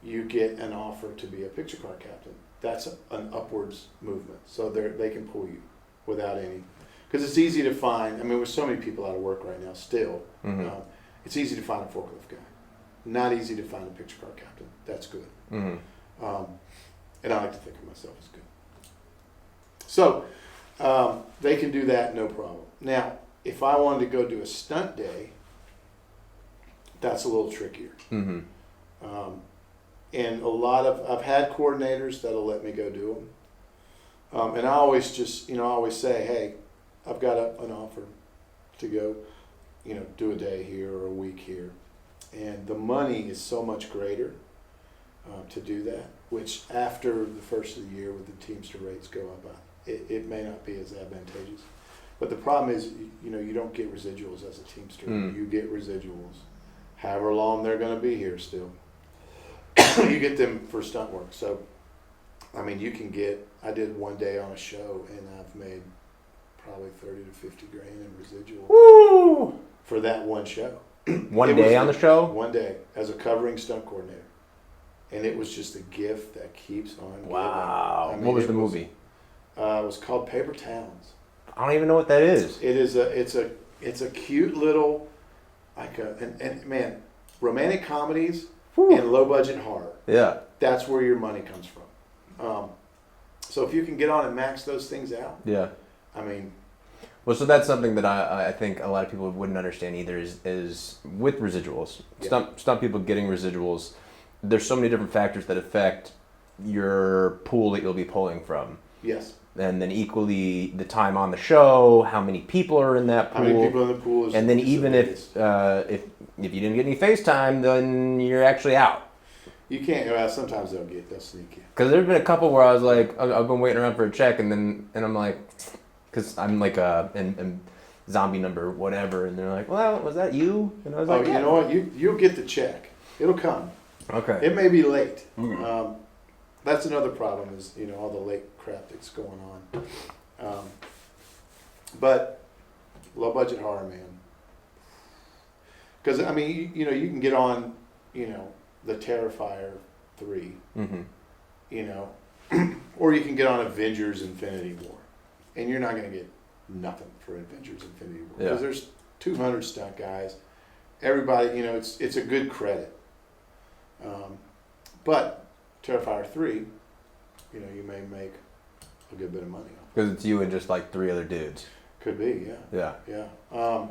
you get an offer to be a picture car captain, that's an upwards movement. So they can pull you without any, because it's easy to find. I mean, with so many people out of work right now, still, Mhm. it's easy to find a forklift guy. Not easy to find a picture car captain. That's good. Mm-hmm. And I like to think of myself as good. So they can do that, no problem. Now, if I wanted to go do a stunt day, that's a little trickier. Mm-hmm. And I've had coordinators that'll let me go do them. And I always say, hey, I've got an offer to go, do a day here or a week here. And the money is so much greater to do that, which after the first of the year with the Teamster rates go up, it may not be as advantageous. But the problem is, you don't get residuals as a Teamster. Mm. You get residuals however long they're going to be here still. You get them for stunt work. So, I mean, I did one day on a show and I've made probably 30 to 50 grand in residual Woo! for that one show. One It day was on the show? One day as a covering stunt coordinator. And it was just a gift that keeps on giving. Wow. I mean, What was it the movie? It was called Paper Towns. I don't even know what that is. It's a cute little, and man, romantic comedies Whew. and low budget horror. Yeah. That's where your money comes from. So if you can get on and max those things out, Yeah. I mean, Well, so that's something that I think a lot of people wouldn't understand either is with residuals. Yeah. Stunt people getting residuals, there's so many different factors that affect your pool that you'll be pulling from. yes. And then equally the time on the show, how many people are in that pool. How many people in the pool is and then is even the if biggest. if you didn't get any FaceTime, then you're actually out. You can't, well, sometimes they'll sneak in. Because there's been a couple where I was like, I've been waiting around for a check, and I'm like, because I'm like and zombie number whatever, and they're like, well, was that you? And I was like, you know what? You'll get the check. It'll come. Okay. It may be late. Mm. That's another problem is, all the late crap that's going on. But low budget horror, man. Because, I mean, you can get on, the Terrifier 3, or you can get on Avengers Infinity War. And you're not going to get nothing for Avengers Infinity War. Because there's 200 stunt guys. Everybody, it's a good credit. But Terrifier 3, you may make a good bit of money off. Because it's you and just like 3 other dudes. Could be, yeah. Yeah. Yeah.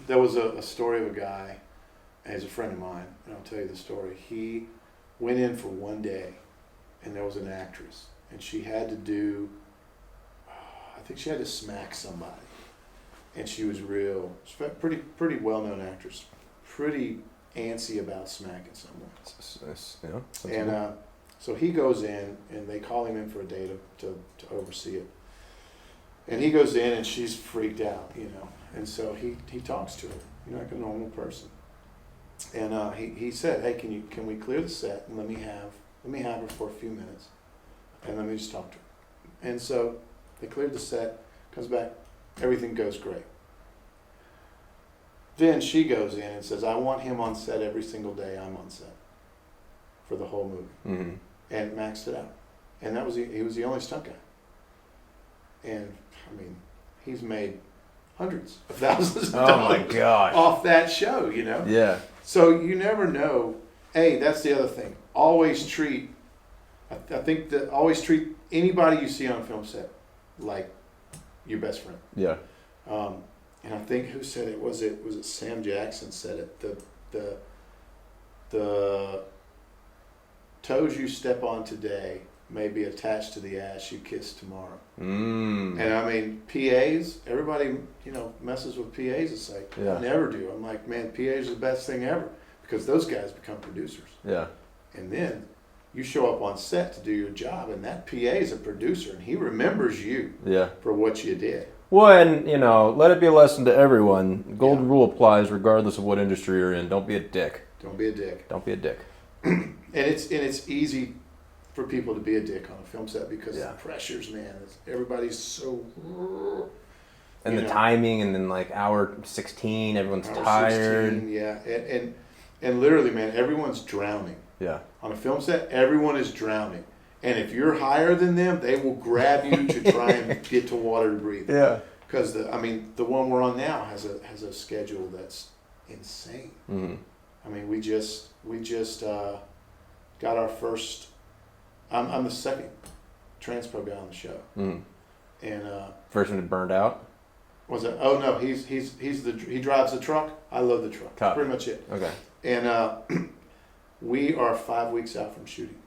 There was a story of a guy, and he's a friend of mine, and I'll tell you the story. He went in for one day, and there was an actress, and she had to do, I think she had to smack somebody. And she was pretty well-known actress, pretty antsy about smacking someone. Yeah. And so he goes in, and they call him in for a day to oversee it. And he goes in, and she's freaked out, And so he talks to her, like a normal person. And he said, "Hey, can we clear the set and let me have her for a few minutes, and let me just talk to her." And so they cleared the set, comes back, everything goes great. Then she goes in and says, "I want him on set every single day I'm on set for the whole movie," and maxed it out. And he was the only stunt guy. And I mean, he's made hundreds of thousands of dollars my gosh. off that show, Yeah. So you never know. Hey, that's the other thing. Always treat. I think that always treat anybody you see on a film set like your best friend. Yeah. And I think who said it? Was it Sam Jackson said it? The toes you step on today may be attached to the ass you kiss tomorrow. And I mean, PAs, everybody, messes with PAs. It's like, I never do. I'm like, man, PAs are the best thing ever because those guys become producers. Yeah. And then you show up on set to do your job, and that PA is a producer, and he remembers you for what you did. Well, and, let it be a lesson to everyone. Golden rule applies regardless of what industry you're in. Don't be a dick. Don't be a dick. Don't be a dick. And it's easy for people to be a dick on a film set because the pressures, man. Everybody's so... And the timing, and then like hour 16, everyone's tired. 16, yeah. And literally, man, everyone's drowning. Yeah. On a film set, everyone is drowning. And if you're higher than them, they will grab you to try and get to water to breathe. Yeah. Because the one we're on now has a schedule that's insane. I mean, we just got our first. I'm the second transpo guy on the show. And first one that burned out. Was it? Oh no, he drives the truck. I load the truck. That's pretty much it. Okay. And we are 5 weeks out from shooting,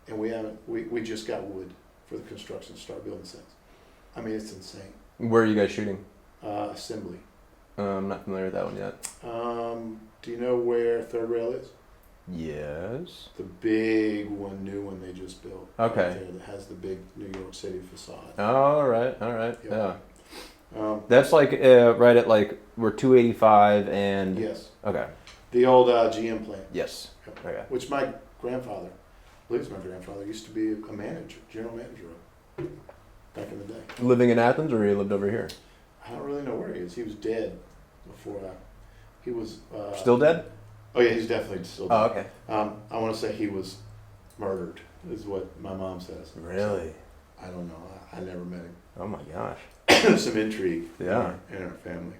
and we just got wood for the construction to start building sets. I mean, it's insane. Where are you guys shooting? Assembly. I'm not familiar with that one yet. Do you know where Third Rail is? Yes. The big one, new one they just built. Okay. Right there that has the big New York City facade. All right. Yeah. Yeah. That's like right at like we're 285 and. Yes. Okay. The old GM plant. Yes. Yep. Okay. Which my grandfather, I believe it's my grandfather, used to be a manager, general manager of back in the day. Living in Athens, or he lived over here? I don't really know where he is. He was dead before he was. Still dead? Oh yeah, he's definitely still dead. Oh, okay. I want to say he was murdered, is what my mom says. Really? So, I don't know. I never met him. Oh my gosh. Some intrigue. Yeah. In our family.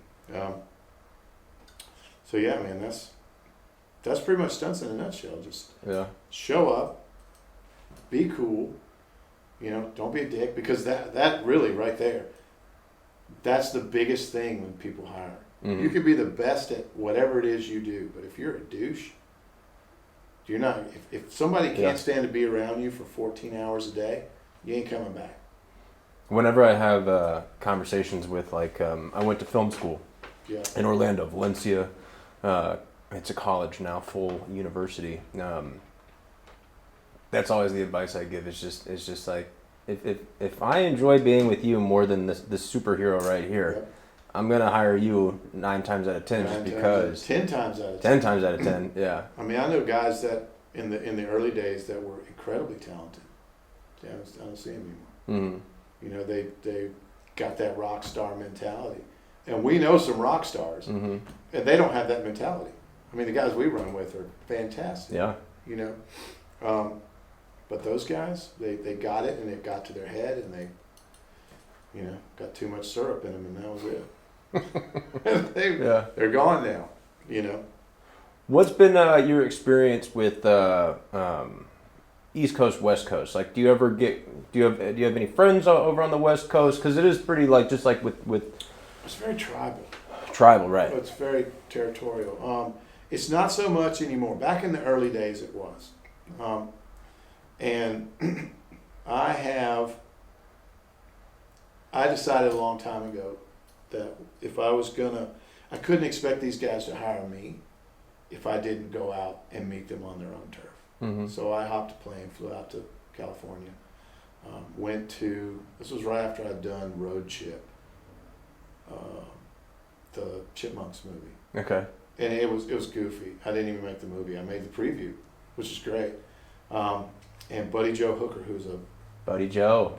So yeah, man, that's pretty much stunts in a nutshell. Just show up, be cool, don't be a dick, because that really right there, that's the biggest thing when people hire. You could be the best at whatever it is you do, but if you're a douche, you're not. If somebody can't stand to be around you for 14 hours a day, you ain't coming back. Whenever I have conversations with I went to film school in Orlando, Valencia. It's a college now, full university. That's always the advice I give. It's just like, if I enjoy being with you more than this superhero right here, Yep. I'm gonna hire you 9 times out of 10 just because 10 times out of 10. 10 times out of 10, yeah. I mean, I know guys that in the early days that were incredibly talented. I don't see them anymore. Mm-hmm. You know, they got that rock star mentality, and we know some rock stars, Mm-hmm. and they don't have that mentality. I mean, the guys we run with are fantastic. Yeah. You know, but those guys, they got it, and it got to their head, and they, you know, got too much syrup in them, and that was it. They're gone now. You know. What's been your experience with East Coast, West Coast? Like, do you have any friends over on the West Coast? Because it is pretty like just like with It's very tribal. tribal, right? It's very territorial. It's not so much anymore. Back in the early days, it was. And I decided a long time ago that if I was I couldn't expect these guys to hire me if I didn't go out and meet them on their own turf. Mm-hmm. So I hopped a plane, flew out to California, this was right after I'd done Road Chip, the Chipmunks movie. Okay. And it was goofy. I didn't even make the movie. I made the preview, which is great. And Buddy Joe Hooker, who's a Buddy Joe.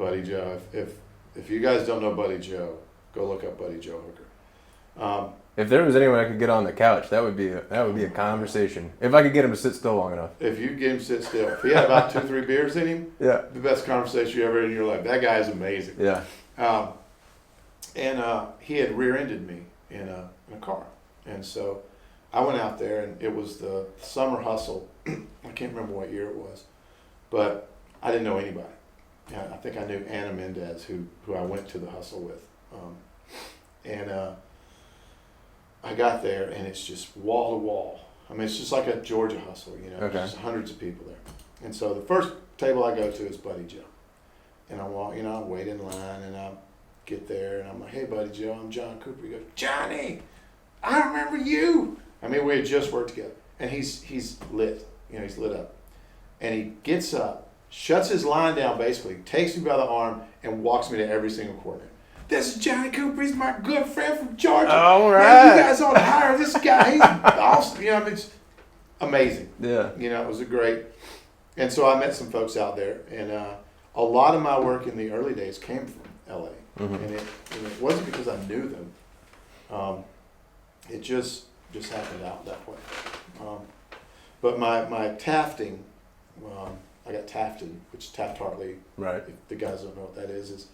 If you guys don't know Buddy Joe, go look up Buddy Joe Hooker. If there was anyone I could get on the couch, that would be a conversation. If I could get him to sit still long enough. If you get him to sit still, if he had about 2-3 beers in him, yeah, the best conversation you ever had in your life. That guy is amazing. Yeah. And he had rear-ended me in a car, and so I went out there, and it was the summer hustle. I can't remember what year it was, but I didn't know anybody. I think I knew Anna Mendez, who I went to the hustle with, and I got there, and it's just wall to wall. I mean, it's just like a Georgia hustle, you know. Okay. There's just hundreds of people there, and so the first table I go to is Buddy Joe, and I walk, you know, I wait in line, and I get there, and I'm like, "Hey, Buddy Joe, I'm John Cooper." He goes, "Johnny, I remember you." I mean, we had just worked together, and he's lit, you know, he's lit up, and he gets up, shuts his line down, basically, takes me by the arm, and walks me to every single coordinator. "This is Johnny Cooper. He's my good friend from Georgia. All right. Man, you guys ought to hire this guy. He's awesome." You know, I mean, it's amazing. Yeah. You know, it was a great. And so I met some folks out there, and a lot of my work in the early days came from L.A. Mm-hmm. And it wasn't because I knew them. It just happened out that way. But my tafting, I got tafted, which Taft-Hartley, Right. if the guys don't know what that is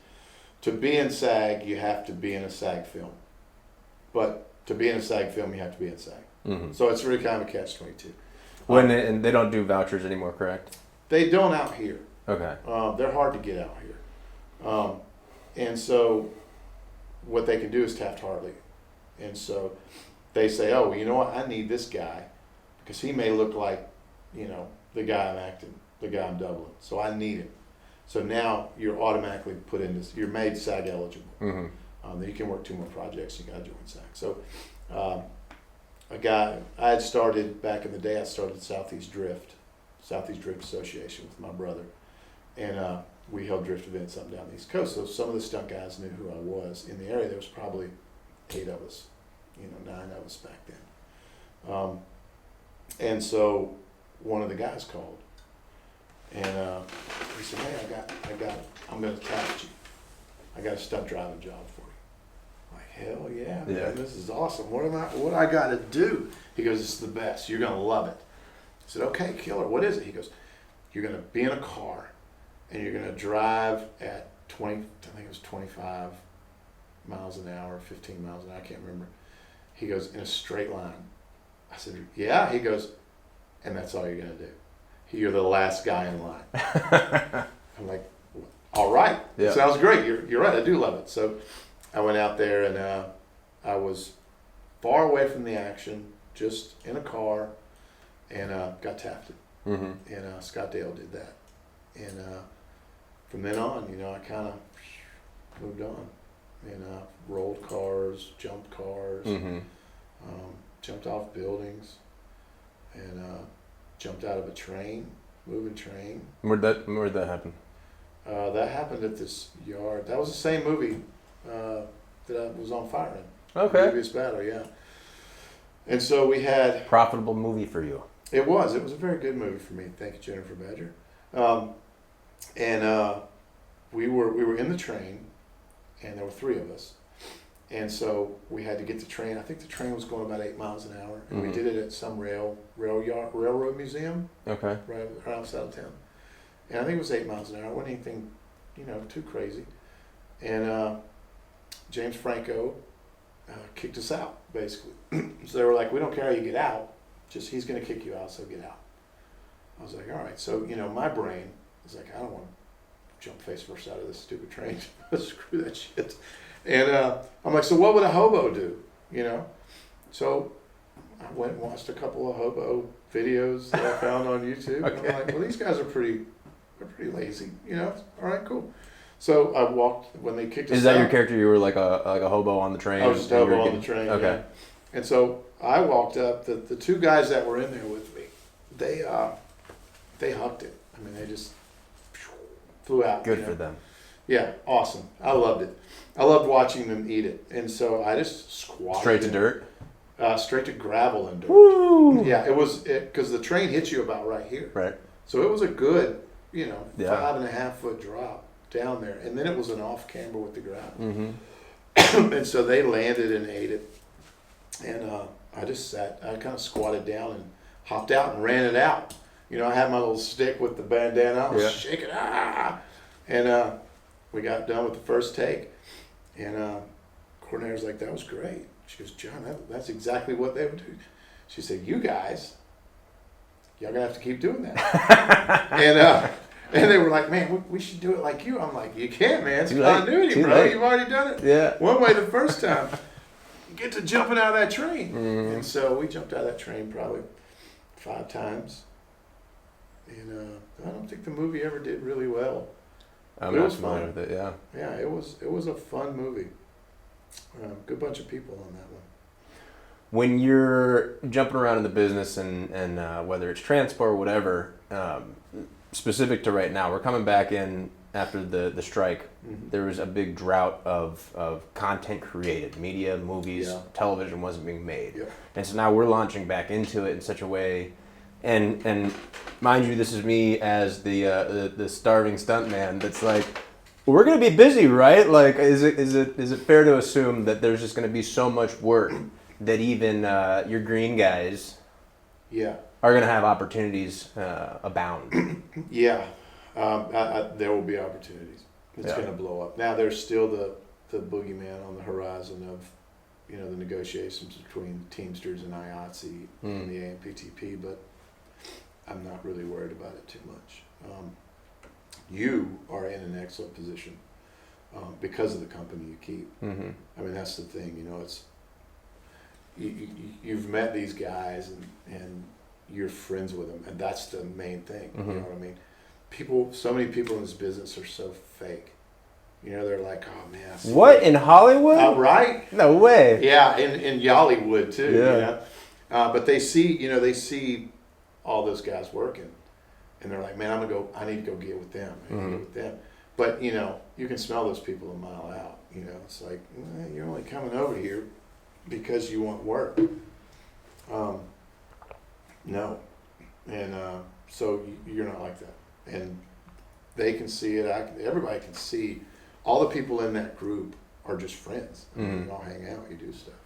to be in SAG, you have to be in a SAG film. But to be in a SAG film, you have to be in SAG. Mm-hmm. So it's really kind of a catch-22. And they don't do vouchers anymore, correct? They don't out here. Okay. They're hard to get out here. And so what they can do is Taft-Hartley. And so they say, "Oh, well, you know what? I need this guy because he may look like, you know, the guy I'm acting, the guy I'm doubling. So I need him." So now you're automatically put in this, you're made SAG eligible. Mm-hmm. Then you can work 2 more projects, you got to join SAG. So I had started, back in the day, I started Southeast Drift Association with my brother. And we held drift events up and down the East Coast. So some of the stunt guys knew who I was. In the area, there was probably 8 of us, you know, 9 of us back then. And so one of the guys called. And he said, "Hey, I'm going to taft you. I got a stunt driving job for you." I'm like, "Hell yeah, Yeah. man, this is awesome. What do I got to do?" He goes, "This is the best. You're going to love it." I said, "Okay, killer. What is it?" He goes, "You're going to be in a car, and you're going to drive at 25 miles an hour, 15 miles an hour, I can't remember." He goes, "In a straight line." I said, "Yeah." He goes, "And that's all you're going to do. You're the last guy in line." I'm like, "All right, Yeah. Sounds great. You're right. I do love it." So I went out there, and I was far away from the action, just in a car, and got tafted. Mm-hmm. And Scott Dale did that. And from then on, you know, I kind of moved on. And rolled cars, jumped cars, Mm-hmm. Jumped off buildings, and jumped out of a train, moving train. Where'd that happen? That happened at this yard. That was the same movie that I was on fire in. Okay. Previous battle, yeah. And so we had... Profitable movie for you. It was a very good movie for me. Thank you, Jennifer Badger. We were in the train, and there were 3 of us. And so we had to get the train. I think the train was going about 8 miles an hour, and we did it at some railroad museum. Okay. Right outside of town. And I think it was 8 miles an hour. It wasn't anything, too crazy. And James Franco kicked us out, basically. So they were like, "We don't care how you get out. Just he's going to kick you out, so get out." I was like, "All right." So my brain is like, "I don't want to jump face first out of this stupid train. Screw that shit." And I'm like, "So what would a hobo do?" So I went and watched a couple of hobo videos that I found on YouTube. Okay. And I'm like, "Well, these guys are pretty lazy, All right, cool." So I walked when they kicked us out. Is that your character? You were like a hobo on the train? I was just a hobo on the train. Okay. Yeah. And so I walked up. The 2 guys that were in there with me, they hucked it. I mean, they just flew out. Good for them. Yeah, awesome. I loved it. I loved watching them eat it. And so I just squatted. Straight to dirt? Straight to gravel and dirt. Woo! Yeah, it was because the train hits you about right here. Right. So it was a good, 5.5 foot drop down there. And then it was an off camber with the gravel. Mm-hmm. And so they landed and ate it. And I just I kind of squatted down and hopped out and ran it out. I had my little stick with the bandana. I was shaking. And we got done with the first take. And coordinator's like, "That was great." She goes, "John, that's exactly what they would do." She said, "You guys, y'all gonna have to keep doing that." And they were like, "Man, we should do it like you." I'm like, "You can't, man. It's continuity, bro. You've already done it one way the first time. You get to jumping out of that train." Mm-hmm. And so we jumped out of that train probably 5 times. And I don't think the movie ever did really well. I'm not familiar with it, yeah. Yeah, it was a fun movie. Good bunch of people on that one. When you're jumping around in the business and whether it's transport or whatever, specific to right now, we're coming back in after the strike. Mm-hmm. There was a big drought of content created, media, movies, television wasn't being made. Yeah. And so now we're launching back into it in such a way. And mind you, this is me as the starving stunt man. That's like, we're gonna be busy, right? Like, is it fair to assume that there's just gonna be so much work that even your green guys, are gonna have opportunities abound? Yeah, there will be opportunities. It's gonna blow up. Now there's still the boogeyman on the horizon of, the negotiations between Teamsters and IATSE and the AMPTP, but I'm not really worried about it too much. You are in an excellent position because of the company you keep. Mm-hmm. I mean, that's the thing. It's you've met these guys and you're friends with them, and that's the main thing. Mm-hmm. You know what I mean? So many people in this business are so fake. They're like, "Oh man, what in Hollywood?" Right? No way. Yeah, in Yollywood too. Yeah. But they see all those guys working, and they're like, "Man, I need to go get with them. Get with them." But you can smell those people a mile out. It's like, you're only coming over here because you want work. No, and so you're not like that, and they can see it. Everybody can see. All the people in that group are just friends. You all hang out, you do stuff.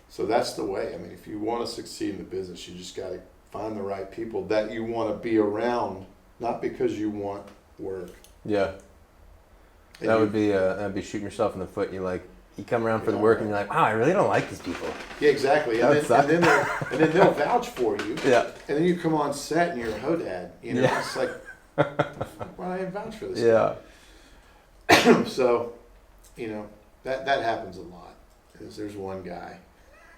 So that's the way. I mean, if you want to succeed in the business, you just got to find the right people that you want to be around, not because you want work. Yeah. That'd be shooting yourself in the foot. You come around for the work and you're like, "Wow, I really don't like these people." Yeah, exactly. And then they'll vouch for you. Yeah. And then you come on set and you're a hodad. It's like, why do I vouch for this guy? So, that happens a lot. There's one guy.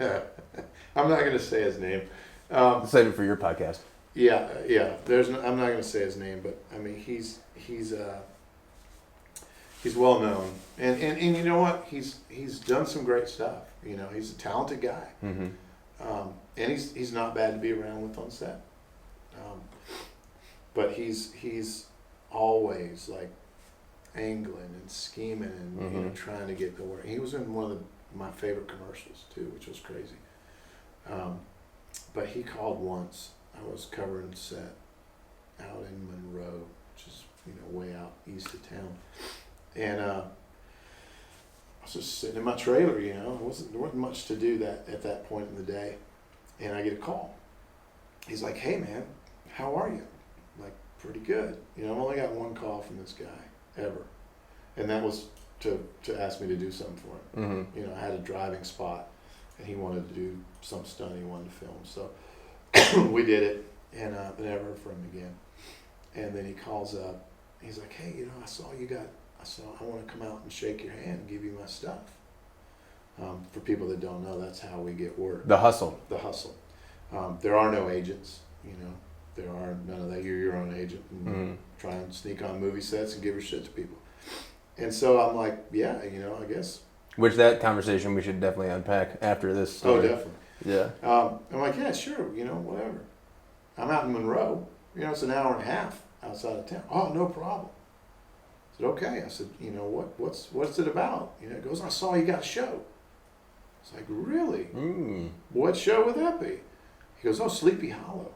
I'm not going to say his name. Save it for your podcast. Yeah. I'm not going to say his name, but I mean he's well known, and you know what? He's done some great stuff. He's a talented guy, and he's not bad to be around with on set. But he's always like angling and scheming and you know, trying to get to work. He was in one of my favorite commercials too, which was crazy. But he called once. I was covering set out in Monroe, which is, you know, way out east of town, and I was just sitting in my trailer. You know, there wasn't much to do at that point in the day, and I get a call. He's like, "Hey man, how are you?" I'm like, "Pretty good." You know, I've only got one call from this guy ever, and that was to ask me to do something for him. You know, I had a driving spot, and he wanted to do some stunt he wanted to film, so we did it, and I never heard from him again. And then he calls up. He's like, "Hey, you know, I want to come out and shake your hand and give you my stuff." For people that don't know, that's how we get work. The hustle. The hustle. There are no agents, you know. There are none of that. You're your own agent and try and sneak on movie sets and give your shit to people. And so I'm like, yeah, you know, I guess. Which that conversation we should definitely unpack after this story. Oh, definitely. Yeah. I'm like, yeah, sure, you know, whatever. I'm out in Monroe. You know, it's an hour and a half outside of town. Oh, no problem. I said, okay. I said, you know, what's it about? You know, it goes, I saw you got a show. It's like, really? What show would that be? He goes, oh, Sleepy Hollow.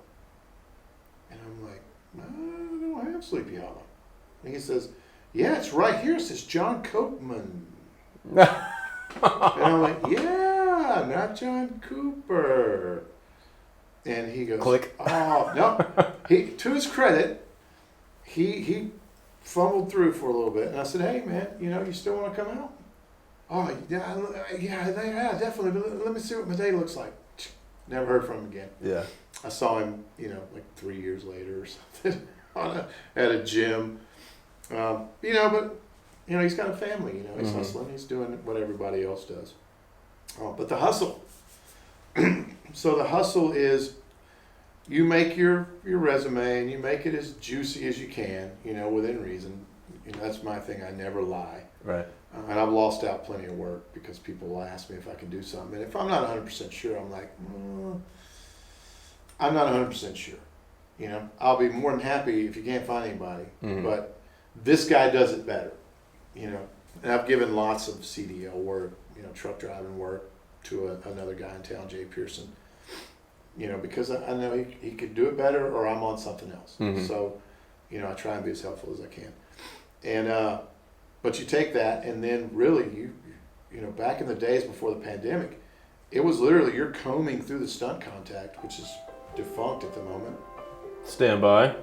And I'm like, I don't have Sleepy Hollow. And he says, yeah, it's right here. It says John Copeman. And I'm like, yeah, not John Cooper. And he goes, click. Oh, no. To his credit, he fumbled through for a little bit. And I said, hey, man, you know, you still want to come out? Oh, yeah, definitely. Let me see what my day looks like. Never heard from him again. Yeah. I saw him, you know, like 3 years later or something at a gym. You know, but, you know, he's got a family, you know, he's hustling, he's doing what everybody else does. But the hustle. So the hustle is you make your resume and you make it as juicy as you can, you know, within reason. You know, that's my thing. I never lie. Right. And I've lost out plenty of work because people will ask me if I can do something. And if I'm not 100% sure, I'm like, I'm not 100% sure. You know, I'll be more than happy if you can't find anybody. But this guy does it better, you know. And I've given lots of CDL work, you know, truck driving work to another guy in town, Jay Pearson, you know, because I know he could do it better or I'm on something else. So, you know, I try and be as helpful as I can. And, but you take that and then really you know, back in the days before the pandemic, it was literally you're combing through the stunt contact, which is defunct at the moment. Stand by.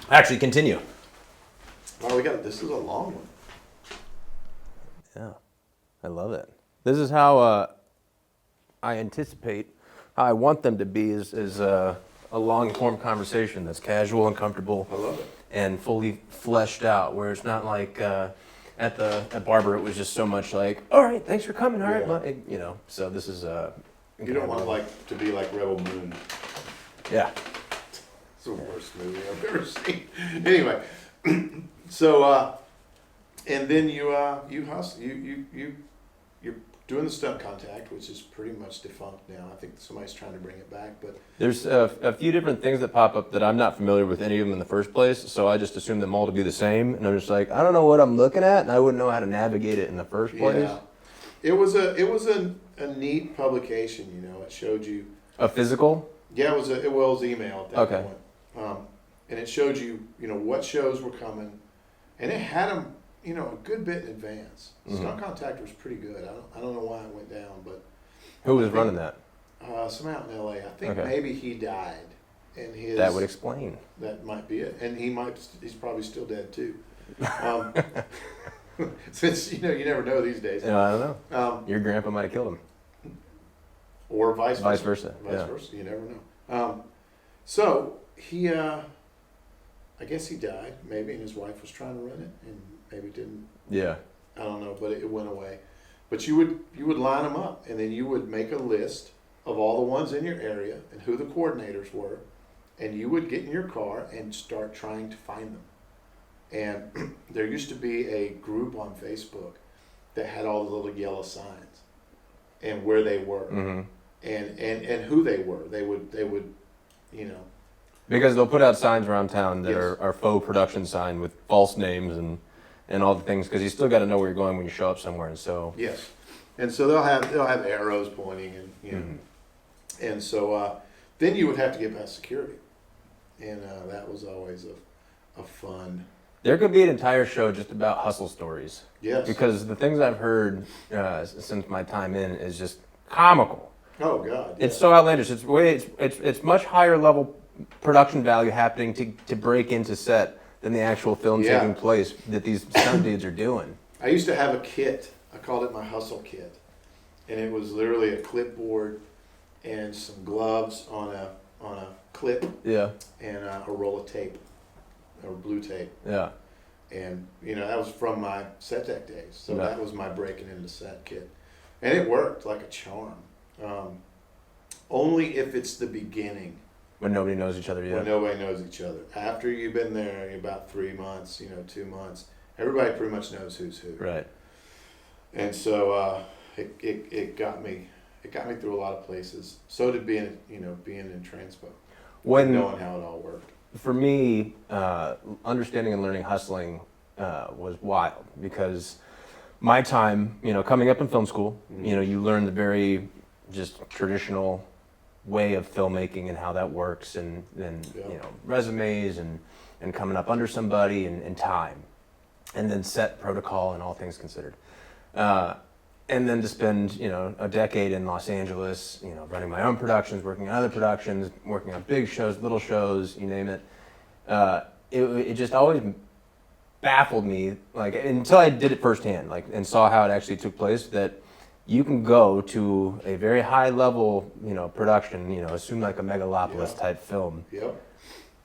Actually, continue. Oh, this is a long one. Yeah, I love it. This is how I anticipate, how I want them to be is a long-form conversation that's casual and comfortable. I love it. And fully fleshed out, where it's not like at Barber it was just so much like, all right, thanks for coming, all right, Yeah. you know. So this is You don't want to be like Rebel Moon. Yeah. It's the worst movie I've ever seen. Anyway, so and then you hustle. You're doing the stunt contact, which is pretty much defunct now. I think somebody's trying to bring it back, but There's a few different things that pop up that I'm not familiar with any of them in the first place, so I just assume them all to be the same, and I'm just like, I don't know what I'm looking at, and I wouldn't know how to navigate it in the first place. yeah, it was a neat publication. You know, it showed you A physical? Yeah, it was email at that Okay. point, and it showed you know what shows were coming, and it had them, you know, a good bit in advance. Stunt Contact was pretty good. I don't know why it went down, but Who was running that? some out in L.A. I think Okay. maybe he died, and That would explain. that might be it, and he's probably still dead too. Since you know you never know these days, Yeah, I don't know. Your grandpa might have killed him. or vice versa. Vice versa. Vice Yeah. versa, you never know. So he, I guess he died, maybe, and his wife was trying to run it, and maybe didn't. Yeah. I don't know, but it went away. But you would line them up, and then you would make a list of all the ones in your area and who the coordinators were, and you would get in your car and start trying to find them. And there used to be a group on Facebook that had all the little yellow signs and where they were. And who they were. They would, you know, Because they'll put out signs around town that Yes. are faux production sign with false names and all the things, because you still got to know where you're going when you show up somewhere. And so Yes, and so they'll have arrows pointing, and and so then you would have to get past security, and that was always a fun. there could be an entire show just about hustle stories. Yes. Because the things I've heard since my time in is just comical. Oh God. It's so outlandish. It's much higher level production value happening to break into set than the actual film Yeah. taking place that these stunt dudes are doing. I used to have a kit. I called it my hustle kit, and it was literally a clipboard and some gloves on a clip Yeah, and a roll of tape, or blue tape. yeah. And that was from my set deck days, so Yeah. that was my breaking into set kit, and it worked like a charm. Only if it's the beginning, When nobody knows each other when yet. nobody knows each other. After you've been there about 3 months, 2 months, everybody pretty much knows who's who. Right. And so it got me through a lot of places. So did being in transpo, When knowing how it all worked. for me, understanding and learning hustling was wild, because my time, coming up in film school, you learn the very just traditional way of filmmaking and how that works, and Yeah. resumes and coming up under somebody and time, and then set protocol and all things considered. And then to spend, a decade in Los Angeles, running my own productions, working on other productions, working on big shows, little shows, you name it. It just always baffled me, like, until I did it firsthand, like, and saw how it actually took place, that you can go to a very high level, production, assume like a megalopolis Yeah. type film, Yep.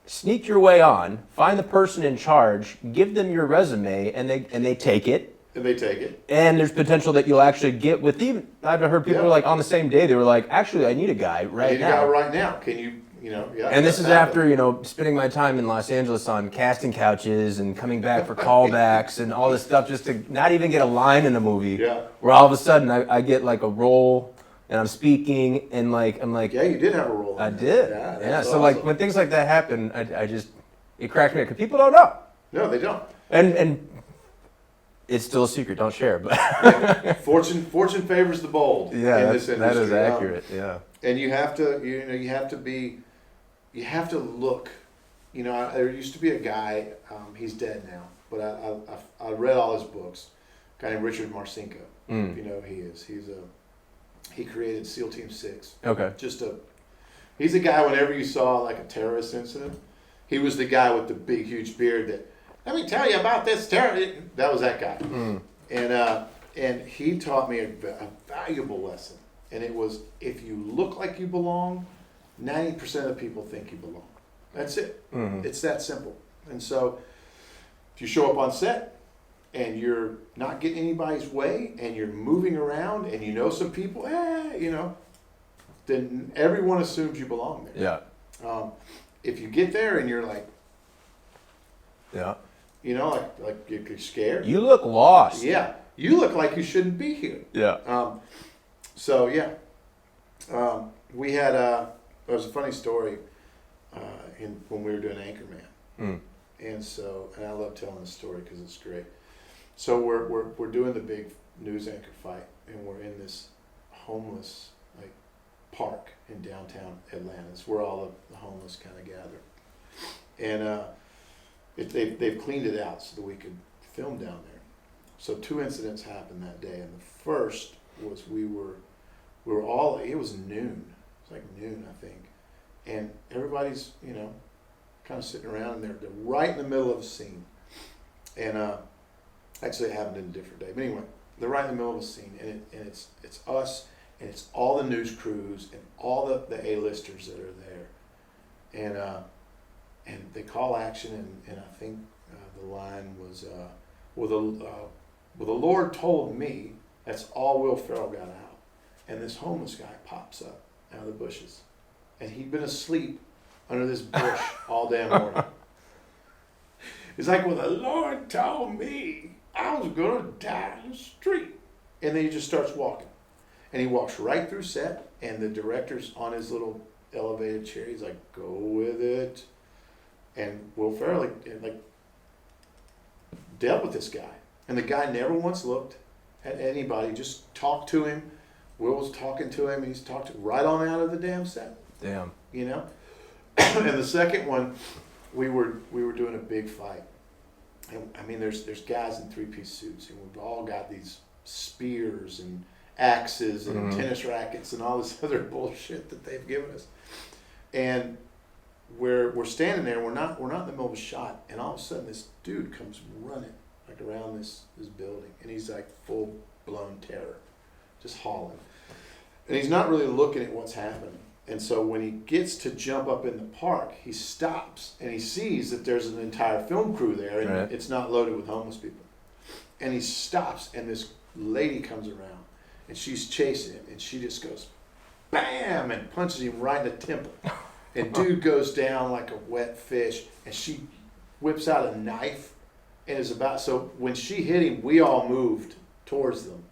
sneak your way on, find the person in charge, give them your resume, and they take it. And they take it. And there's potential that you'll actually get with even. I've heard people Yeah. like on the same day they were like, actually, I need a guy right I need now. a guy right now. Can you, yeah. And this is that's happened. after spending my time in Los Angeles on casting couches and coming back for callbacks and all this stuff just to not even get a line in a movie. Yeah. Where all of a sudden I get like a role and I'm speaking and I'm like, Yeah, you did have a role. in I that. did. Yeah. Yeah. that's So like awesome. when things like that happen, I just it cracks me up because people don't know. No, they don't. And it's still a secret. Don't share. But Fortune favors the bold. yeah, in this industry. that is accurate. Yeah. And you have to, you have to look. There used to be a guy. He's dead now, but I read all his books. A guy named Richard Marcinko. Mm. If you know who he is. He created SEAL Team 6. Okay. He's a guy. Whenever you saw like a terrorist incident, he was the guy with the big huge beard that. Let me tell you about this terror. That was that guy. Mm. And he taught me a valuable lesson. And it was, if you look like you belong, 90% of the people think you belong. That's it. Mhm. It's that simple. And so if you show up on set and you're not getting anybody's way and you're moving around and you know some people, then everyone assumes you belong there. Yeah. If you get there and you're like, Yeah. like you're scared. You look lost. Yeah, you look like you shouldn't be here. Yeah. So yeah, we had there was a funny story when we were doing Anchorman, Mm. and I love telling this story because it's great. So we're doing the big news anchor fight, and we're in this homeless park in downtown Atlanta. It's where all the homeless kind of gather, and they've cleaned it out so that we could film down there. So 2 incidents happened that day, and the first was we were all, it was noon. It was like noon, I think, and everybody's kind of sitting around, and they're right in the middle of a scene, and actually it happened in a different day, but anyway, they're right in the middle of a scene, and it's us, and it's all the news crews and all the A-listers that are there, and they call action, and I think the line was, well, the Lord told me that's all Will Ferrell got out. And this homeless guy pops up out of the bushes. And he'd been asleep under this bush all damn morning. He's like, well, the Lord told me I was going to die in the street. And then he just starts walking. And he walks right through set, and the director's on his little elevated chair. He's like, go with it. And Will Ferrell like dealt with this guy. And the guy never once looked at anybody, just talked to him. Will was talking to him, and he's talked right on out of the damn set. Damn. You know? And the second one, we were doing a big fight. And I mean, there's guys in three-piece suits, and we've all got these spears and axes and tennis rackets and all this other bullshit that they've given us. And we're standing there, we're not in the middle of a shot, and all of a sudden this dude comes running like around this building, and he's like full blown terror, just hauling. And he's not really looking at what's happening. And so when he gets to jump up in the park, he stops and he sees that there's an entire film crew there, and it's not loaded with homeless people. And he stops, and this lady comes around, and she's chasing him, and she just goes, bam, and punches him right in the temple. And dude goes down like a wet fish, and she whips out a knife and is about, so when she hit him, we all moved towards them.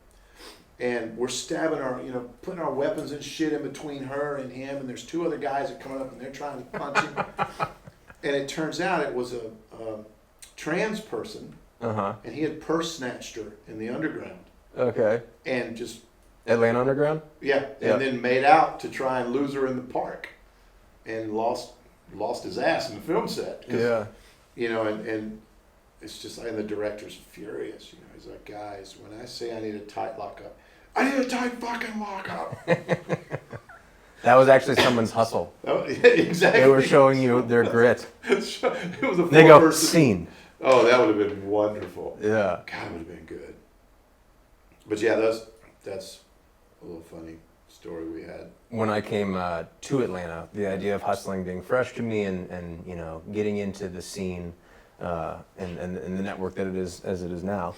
And we're stabbing putting our weapons and shit in between her and him, and there's two other guys that come up and they're trying to punch him. And it turns out it was a trans person, and he had purse snatched her in the underground. Okay. And just Atlanta Underground? Yeah, and then made out to try and lose her in the park, and lost his ass in the film set. Yeah. You know, and it's just like, and the director's furious. You know, he's like, guys, when I say I need a tight lockup, I need a tight fucking lockup. That was actually someone's hustle. Oh, yeah, exactly. They were showing you their grit. It was a They go, four-person scene. Oh, that would have been wonderful. Yeah. God, it would have been good. But yeah, that's a little funny story we had. When I came to Atlanta, the idea of hustling being fresh to me, and you know, getting into the scene and the network that it is as it is now.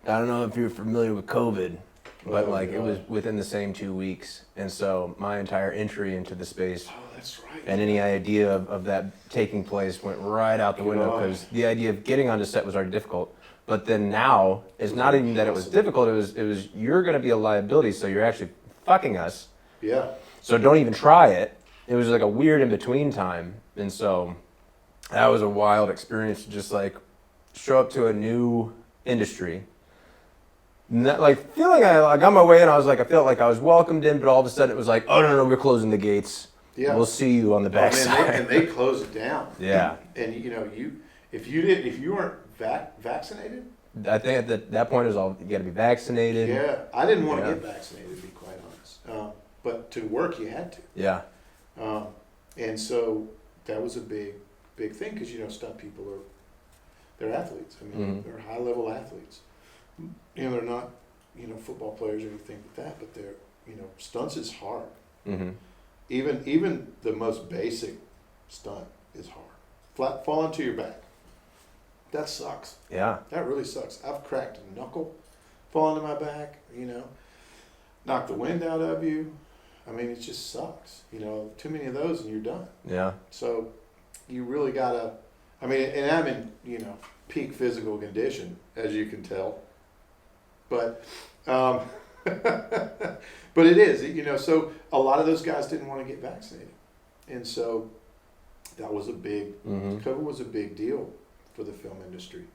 I don't know if you're familiar with COVID, but it was within the same 2 weeks, and so my entire entry into the space That's right. and any idea of that taking place went right out the window, because the idea of getting onto set was already difficult. But then now, it's not even that it was difficult, it was you're going to be a liability, so you're actually fucking us. Yeah. So don't even try it. It was like a weird in-between time. And so that was a wild experience to just like show up to a new industry. Feeling I got my way in, I felt like I was welcomed in, but all of a sudden it was like, oh no, we're closing the gates. Yeah. We'll see you on the backside. And they closed it down. Yeah. And if you weren't vaccinated. I think at that point it was all, you got to be vaccinated. Yeah, I didn't want to get vaccinated, to be quite honest. But to work, you had to. Yeah. And so that was a big thing, because stunt people they're athletes. I mean, they're high level athletes. They're not football players or anything like that, but they're stunts is hard. Mm-hmm. Even the most basic stunt is hard. Fall into your back. That sucks. Yeah. That really sucks. I've cracked a knuckle, fall into my back, knock the wind out of you. I mean, it just sucks. Too many of those and you're done. Yeah. So you really gotta, and I'm in, peak physical condition, as you can tell. But, but it is, so a lot of those guys didn't want to get vaccinated. And so that was COVID was a big deal for the film industry.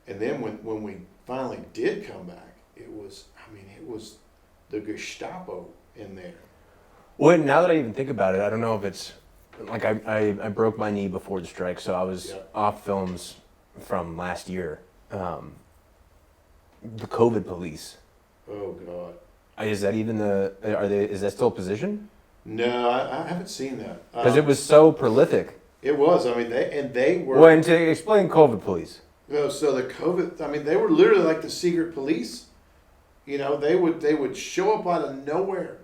And then when we finally did come back, it was the Gestapo in there. Well, now that I even think about it, I don't know if it's like I broke my knee before the strike, so I was off films from last year. The COVID police. Oh God. Is that even is that still a position? No, I haven't seen that. Because it was so prolific. It was. They were. Well, and to explain COVID police. So the COVID. They were literally like the secret police. They would show up out of nowhere.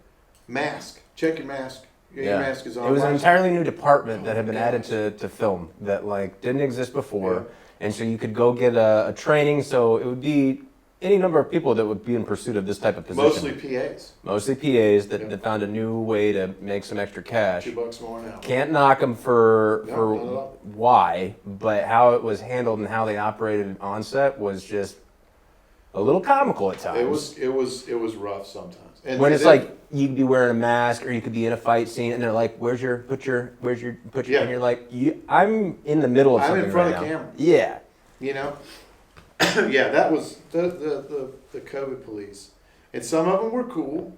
Mask. Check your mask. Your mask is on. It was an entirely new department that had been added to film that didn't exist before, and so you could go get a training. So it would be any number of people that would be in pursuit of this type of position. Mostly PAs that found a new way to make some extra cash. $2 more an hour. Can't knock them for why, but how it was handled and how they operated on set was just a little comical at times. It was rough sometimes. And when it's like you could be wearing a mask or you could be in a fight scene and they're like, put your, Yeah. and you're like, I'm in the middle of I'm something in front right of now. camera. Yeah. You know? Yeah, that was the COVID police. And some of them were cool,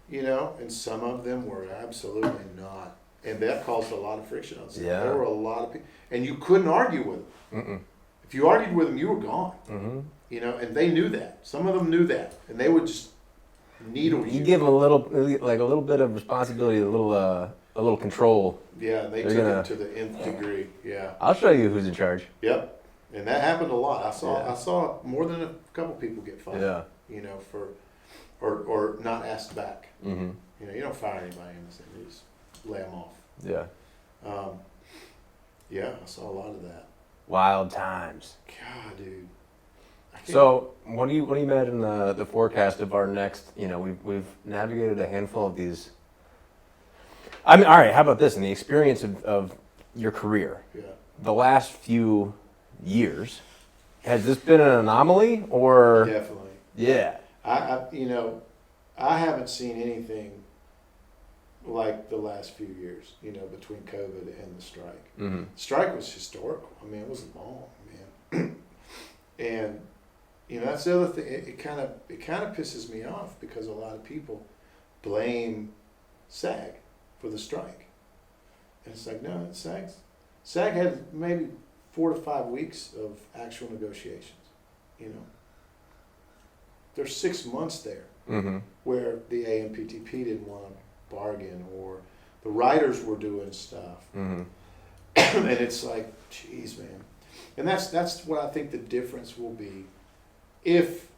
you know, and some of them were absolutely not. And that caused a lot of friction on set. Yeah. There were a lot of people. And you couldn't argue with them. Mm-mm. If you argued with them, you were gone. Mm-hmm. You know, and they knew that. Some of them knew that. And they would just needle you. You give them a little bit of responsibility, a little control. Yeah, they They're took gonna- it to the nth degree. Yeah. I'll show you who's in charge. Yep. And that happened a lot. Yeah. I saw more than a couple people get fired. Yeah. You know, or not asked back. Mm-hmm. You know, you don't fire anybody in this thing. You just lay them off. Yeah. Yeah, I saw a lot of that. Wild times. God, dude. I can't- So, what do you imagine the forecast of our next? You know, we've navigated a handful of these. I mean, all right. How about this? In the experience of your career, Yeah. the last few years, has this been an anomaly or? Definitely. Yeah. I haven't seen anything like the last few years, you know, between COVID and the strike. Mm-hmm. Strike was historical. I mean, it was long, man. And, you know, that's the other thing. It kind of pisses me off because a lot of people blame SAG for the strike. And it's like, no, SAG had maybe 4 to 5 weeks of actual negotiations, you know. There's 6 months there Mm-hmm. where the AMPTP didn't want to bargain or the writers were doing stuff. Mm-hmm. And it's like, geez, man. And that's what I think the difference will be if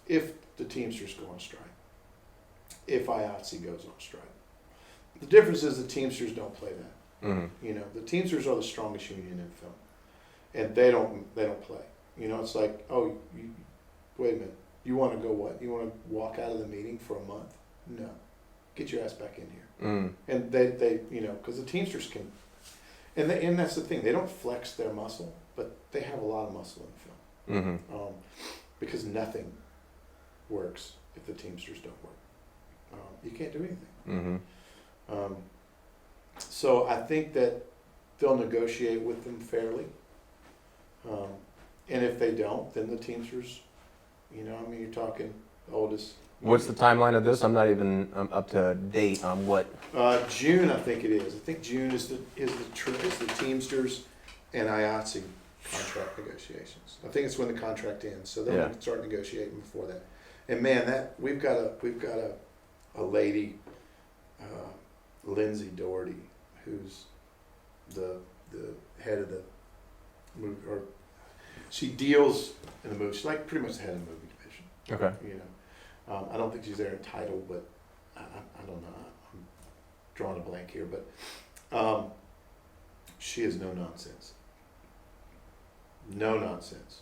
the Teamsters go on strike, if IATSE goes on strike. The difference is the Teamsters don't play that. Mm-hmm. You know, the Teamsters are the strongest union in film, and they don't play. You know, it's like, oh, wait a minute, you want to go what? You want to walk out of the meeting for a month? No, get your ass back in here. Mm-hmm. And they you know, because the Teamsters can, and that's the thing, they don't flex their muscle, but they have a lot of muscle in film. Mm-hmm. Because nothing works if the Teamsters don't work. You can't do anything. Mm-hmm. So I think that they'll negotiate with them fairly. And if they don't, then the Teamsters, you know, I mean, you're talking oldest. What's the timeline of this? I'm not even up to date on what. June, I think it is. I think June is the Teamsters and IATSE contract negotiations. I think it's when the contract ends, so they'll start negotiating before that. And man, we've got a lady, Lindsay Doherty, who's the head of the movie, or she deals in the movie. She's like pretty much the head of the movie division. Okay. You know, I don't think she's there in title, but I don't know. I'm drawing a blank here, but she is no nonsense. No nonsense.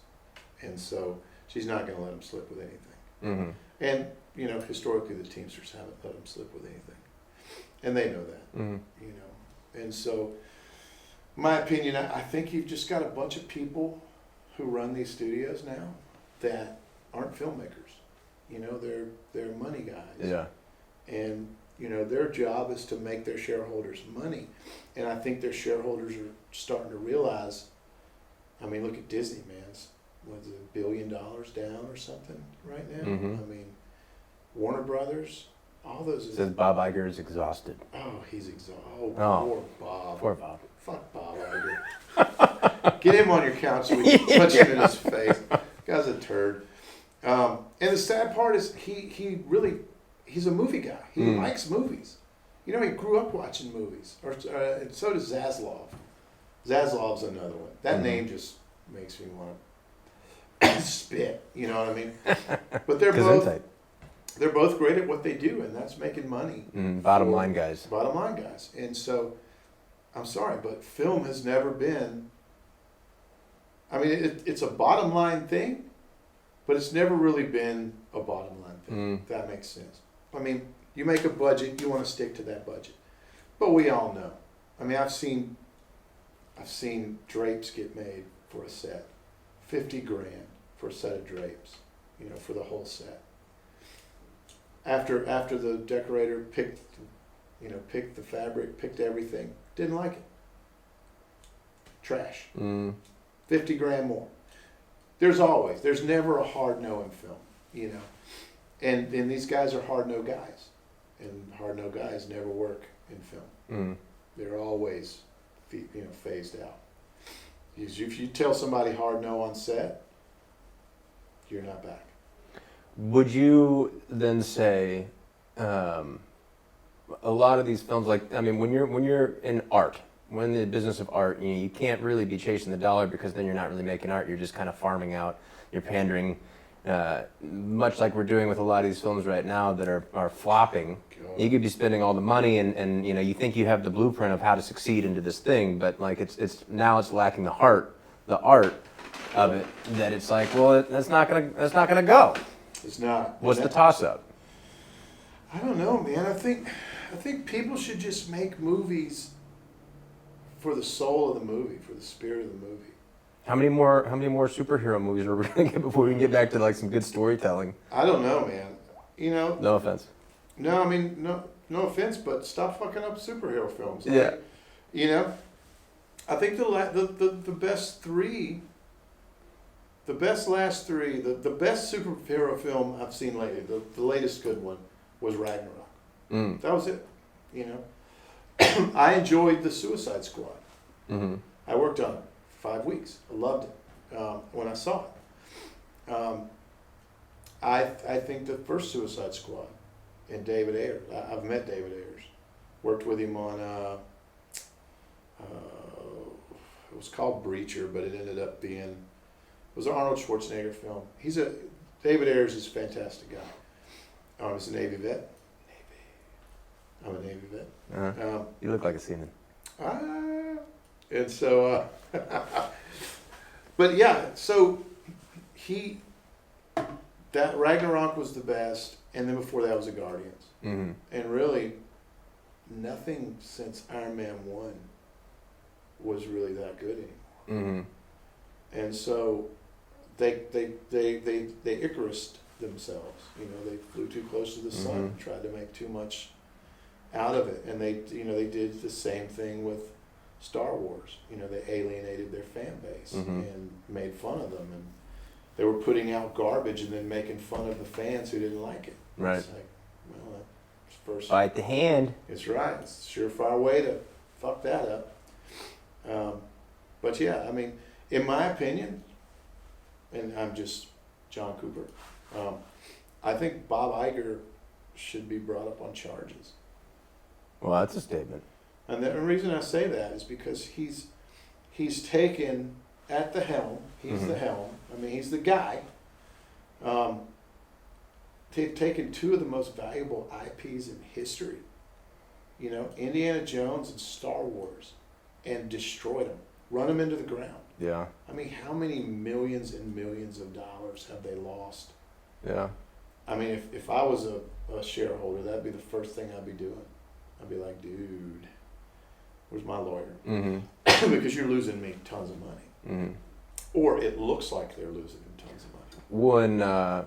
And so she's not going to let them slip with anything. Mm-hmm. And, you know, historically the Teamsters haven't let them slip with anything. And they know that, Mm-hmm. you know. And so, my opinion, I think you've just got a bunch of people who run these studios now that aren't filmmakers. You know, they're money guys. Yeah. And, you know, their job is to make their shareholders money. And I think their shareholders are starting to realize, I mean, look at Disney, man. Was it $1 billion down or something right now? Mm-hmm. I mean, Warner Brothers, all those. It says Bob Iger is exhausted. Oh, he's exhausted. Oh, Oh. poor Bob. Poor Bob. Fuck Bob Iger. Get him on your couch so we can punch him in his face. Guy's a turd. And the sad part is he's a movie guy. He likes movies. You know, he grew up watching movies. And so does Zaslav. Zaslav's another one. That name just makes me want to spit. You know what I mean? But they're both great at what they do, and that's making money. Bottom line guys. Bottom line guys. And so, I'm sorry, but film has never been. I mean, it's a bottom line thing, but it's never really been a bottom line thing. If that makes sense. I mean, you make a budget, you want to stick to that budget. But we all know. I mean, I've seen drapes get made for a set, $50,000 for a set of drapes, you know, for the whole set. after the decorator picked the fabric, picked everything, didn't like it. Trash. 50 grand more. There's never a hard no in film, you know. And these guys are hard no guys. And hard no guys never work in film. They're always, phased out. If you tell somebody hard no on set, you're not back. Would you then say a lot of these films, like, I mean, when you're in art, when in the business of art, you can't really be chasing the dollar, because then you're not really making art. You're just kind of farming out. You're pandering, much like we're doing with a lot of these films right now that are flopping. God. You could be spending all the money, and you think you have the blueprint of how to succeed into this thing, but like it's lacking the art of it. That it's like, well, that's not gonna go. It's not. What's the toss up? I don't know, man. I think people should just make movies for the soul of the movie, for the spirit of the movie. How many more superhero movies are we gonna get before we can get back to like some good storytelling? I don't know, man. No offense. No, I mean no offense, but stop fucking up superhero films. Yeah. I think the best three, the best last three, the best superhero film I've seen lately, the latest good one was Ragnarok. That was it. I enjoyed the Suicide Squad. I worked on it 5 weeks. I loved it when I saw it. I think the first Suicide Squad and David Ayers. I've met David Ayers. Worked with him on it was called Breacher, but it ended up being, it was an Arnold Schwarzenegger film. David Ayers is a fantastic guy. He's a Navy vet. I'm a Navy vet. You look like a seaman. And so, but yeah, so that Ragnarok was the best, and then before that was the Guardians. And really, nothing since Iron Man 1 was really that good anymore. And so they Icarused themselves. They flew too close to the sun, tried to make too much out of it, and they did the same thing with Star Wars. They alienated their fan base and made fun of them, and they were putting out garbage and then making fun of the fans who didn't like it. Right. It's like, well, that's first. Bite the hand. It's right. It's a surefire way to fuck that up. But yeah, I mean, in my opinion, and I'm just John Cooper, I think Bob Iger should be brought up on charges. Well, that's a statement. And the reason I say that is because he's taken at the helm. He's the helm. I mean, he's the guy. Taken two of the most valuable IPs in history. Indiana Jones and Star Wars, and destroyed them, run them into the ground. Yeah. I mean, how many millions and millions of dollars have they lost? Yeah. I mean, if I was a shareholder, that'd be the first thing I'd be doing. I'd be like, dude, where's my lawyer? Because you're losing me tons of money. Or it looks like they're losing him tons of money.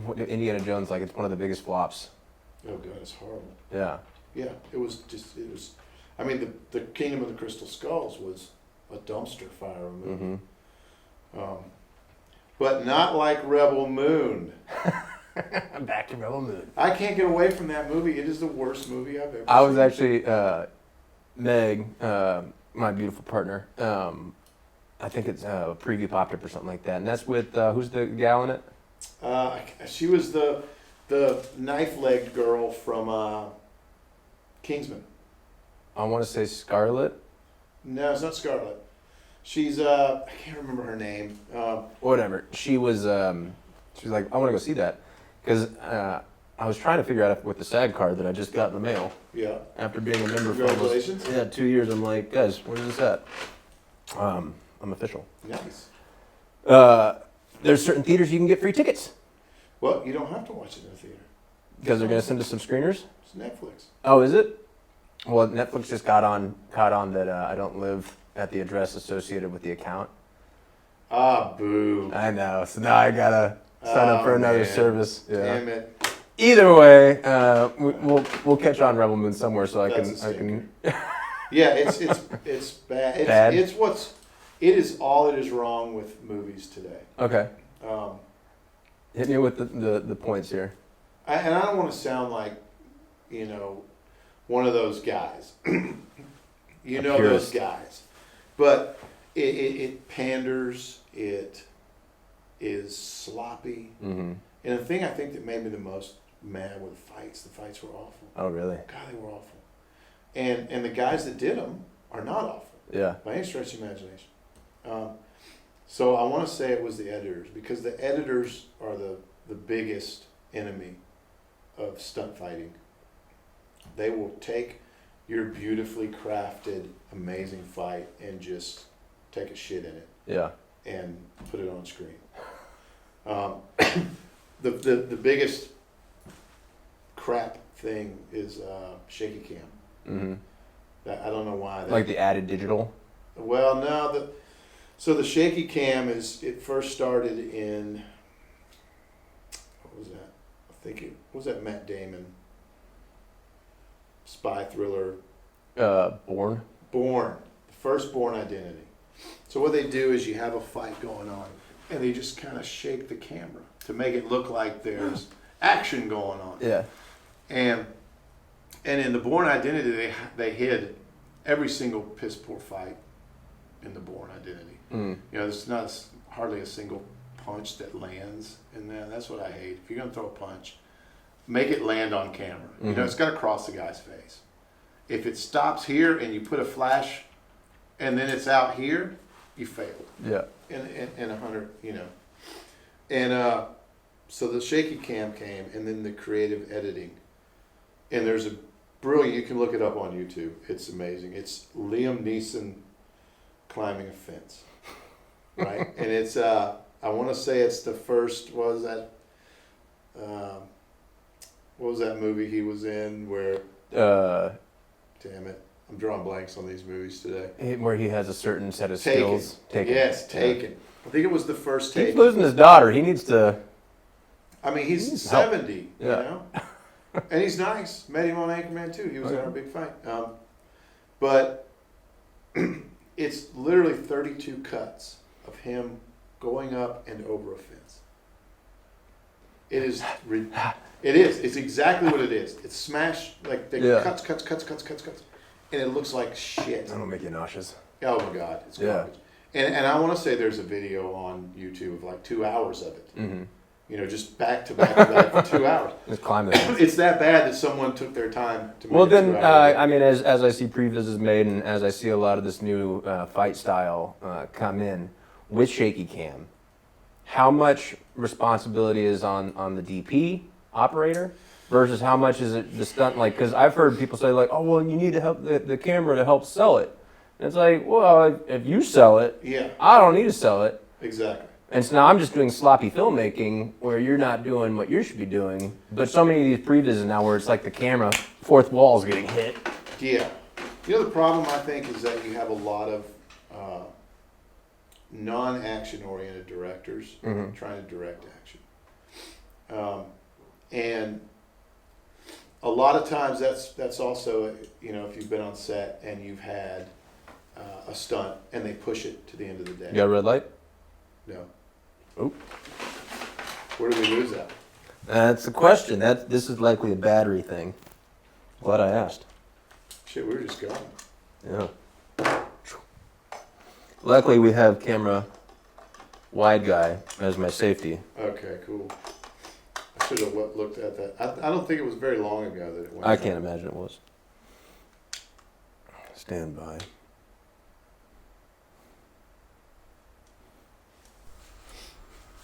When Indiana Jones, like, it's one of the biggest flops. Oh God, it's horrible. Yeah. Yeah, it was. I mean, the Kingdom of the Crystal Skulls was a dumpster fire of a movie. But not like Rebel Moon. Back to Rebel Moon. I can't get away from that movie. It is the worst movie I've ever seen. I was actually, Meg, my beautiful partner, I think it's Preview Popped Up or something like that. And that's with, who's the gal in it? She was the knife-legged girl from Kingsman. I want to say Scarlett. No, it's not Scarlett. She's, I can't remember her name. Whatever. She was like, I want to go see that. Because I was trying to figure out with the SAG card that I just got in the mail. Yeah. After being a member for Congratulations. almost 2 years, I'm like, guys, where's this at? I'm official. Nice. There's certain theaters you can get free tickets. Well, you don't have to watch it in a theater. Because they're going to send us some screeners? It's Netflix. Oh, is it? Well, Netflix just caught on that I don't live at the address associated with the account. Ah, boo. I know. So now I got to sign up for another service. Yeah. Damn it. Either way, we'll catch on Rebel Moon somewhere, so I can. Yeah, it's bad. Bad? It is all that is wrong with movies today. Okay. Um, Hit me with the points here. and I don't want to sound like, one of those guys. Those guys. But it panders, it is sloppy. Mm-hmm. And the thing I think that made me the most mad were the fights were awful. Oh, really? God, they were awful. And the guys that did them are not awful. Yeah. By any stretch of the imagination. So I want to say it was the editors, because the editors are the biggest enemy of stunt fighting. They will take your beautifully crafted, amazing fight and just take a shit in it. Yeah. And put it on screen. The biggest crap thing is shaky cam. Mm-hmm. I don't know why. Like the added digital? Well, no. So the shaky cam it first started in, what was that? I think it was that Matt Damon spy thriller. Bourne. Bourne. The first Bourne Identity. So what they do is you have a fight going on, and they just kind of shake the camera to make it look like there's action going on. Yeah. And in the Bourne Identity, they hid every single piss poor fight in the Bourne Identity. Mm. There's not hardly a single punch that lands in there. That's what I hate. If you're gonna throw a punch, make it land on camera. Mm-hmm. It's got to cross the guy's face. If it stops here and you put a flash, and then it's out here, you failed. Yeah. In 100, and so the shaky cam came, and then the creative editing, and there's a brilliant. You can look it up on YouTube. It's amazing. It's Liam Neeson climbing a fence, right? And it's I want to say it's the first. What was that? What was that movie he was in where? Damn it. I'm drawing blanks on these movies today. Where he has a certain set of skills. Taken. Yes, Taken. I think it was the first Taken. He's losing his daughter. He needs to. I mean, he's help. 70, and he's nice. Met him on Anchorman 2. He was in our big fight. But it's literally 32 cuts of him going up and over a fence. It is. It is. It's exactly what it is. It's smash, like they cuts, and it looks like shit. That'll make you nauseous. Oh my God, it's garbage. And I want to say there's a video on YouTube of like 2 hours of it. Mm-hmm. Just back to back for 2 hours. Just climb the fence. It's that bad that someone took their time to make Well, it then, 2 hours. I mean, as I see previews made, and as I see a lot of this new fight style come in with shaky cam, how much responsibility is on the DP operator versus how much is it the stunt? Like, because I've heard people say like, oh, well, you need to help the camera to help sell it. And it's like, well, if you sell it, I don't need to sell it. Exactly. And so now I'm just doing sloppy filmmaking where you're not doing what you should be doing. But so many of these previews now where it's like the camera, fourth wall is getting hit. Yeah. The problem I think is that you have a lot of non-action oriented directors trying to direct action. And a lot of times that's also, if you've been on set and you've had a stunt and they push it to the end of the day. You got a red light? No. Oop. Where do we lose that? That's the question. This is likely a battery thing. Glad I asked. Shit, we were just going. Yeah. Luckily, we have camera wide guy as my safety. Okay, cool. I should have looked at that. I don't think it was very long ago that it went. I can't imagine it was. Stand by.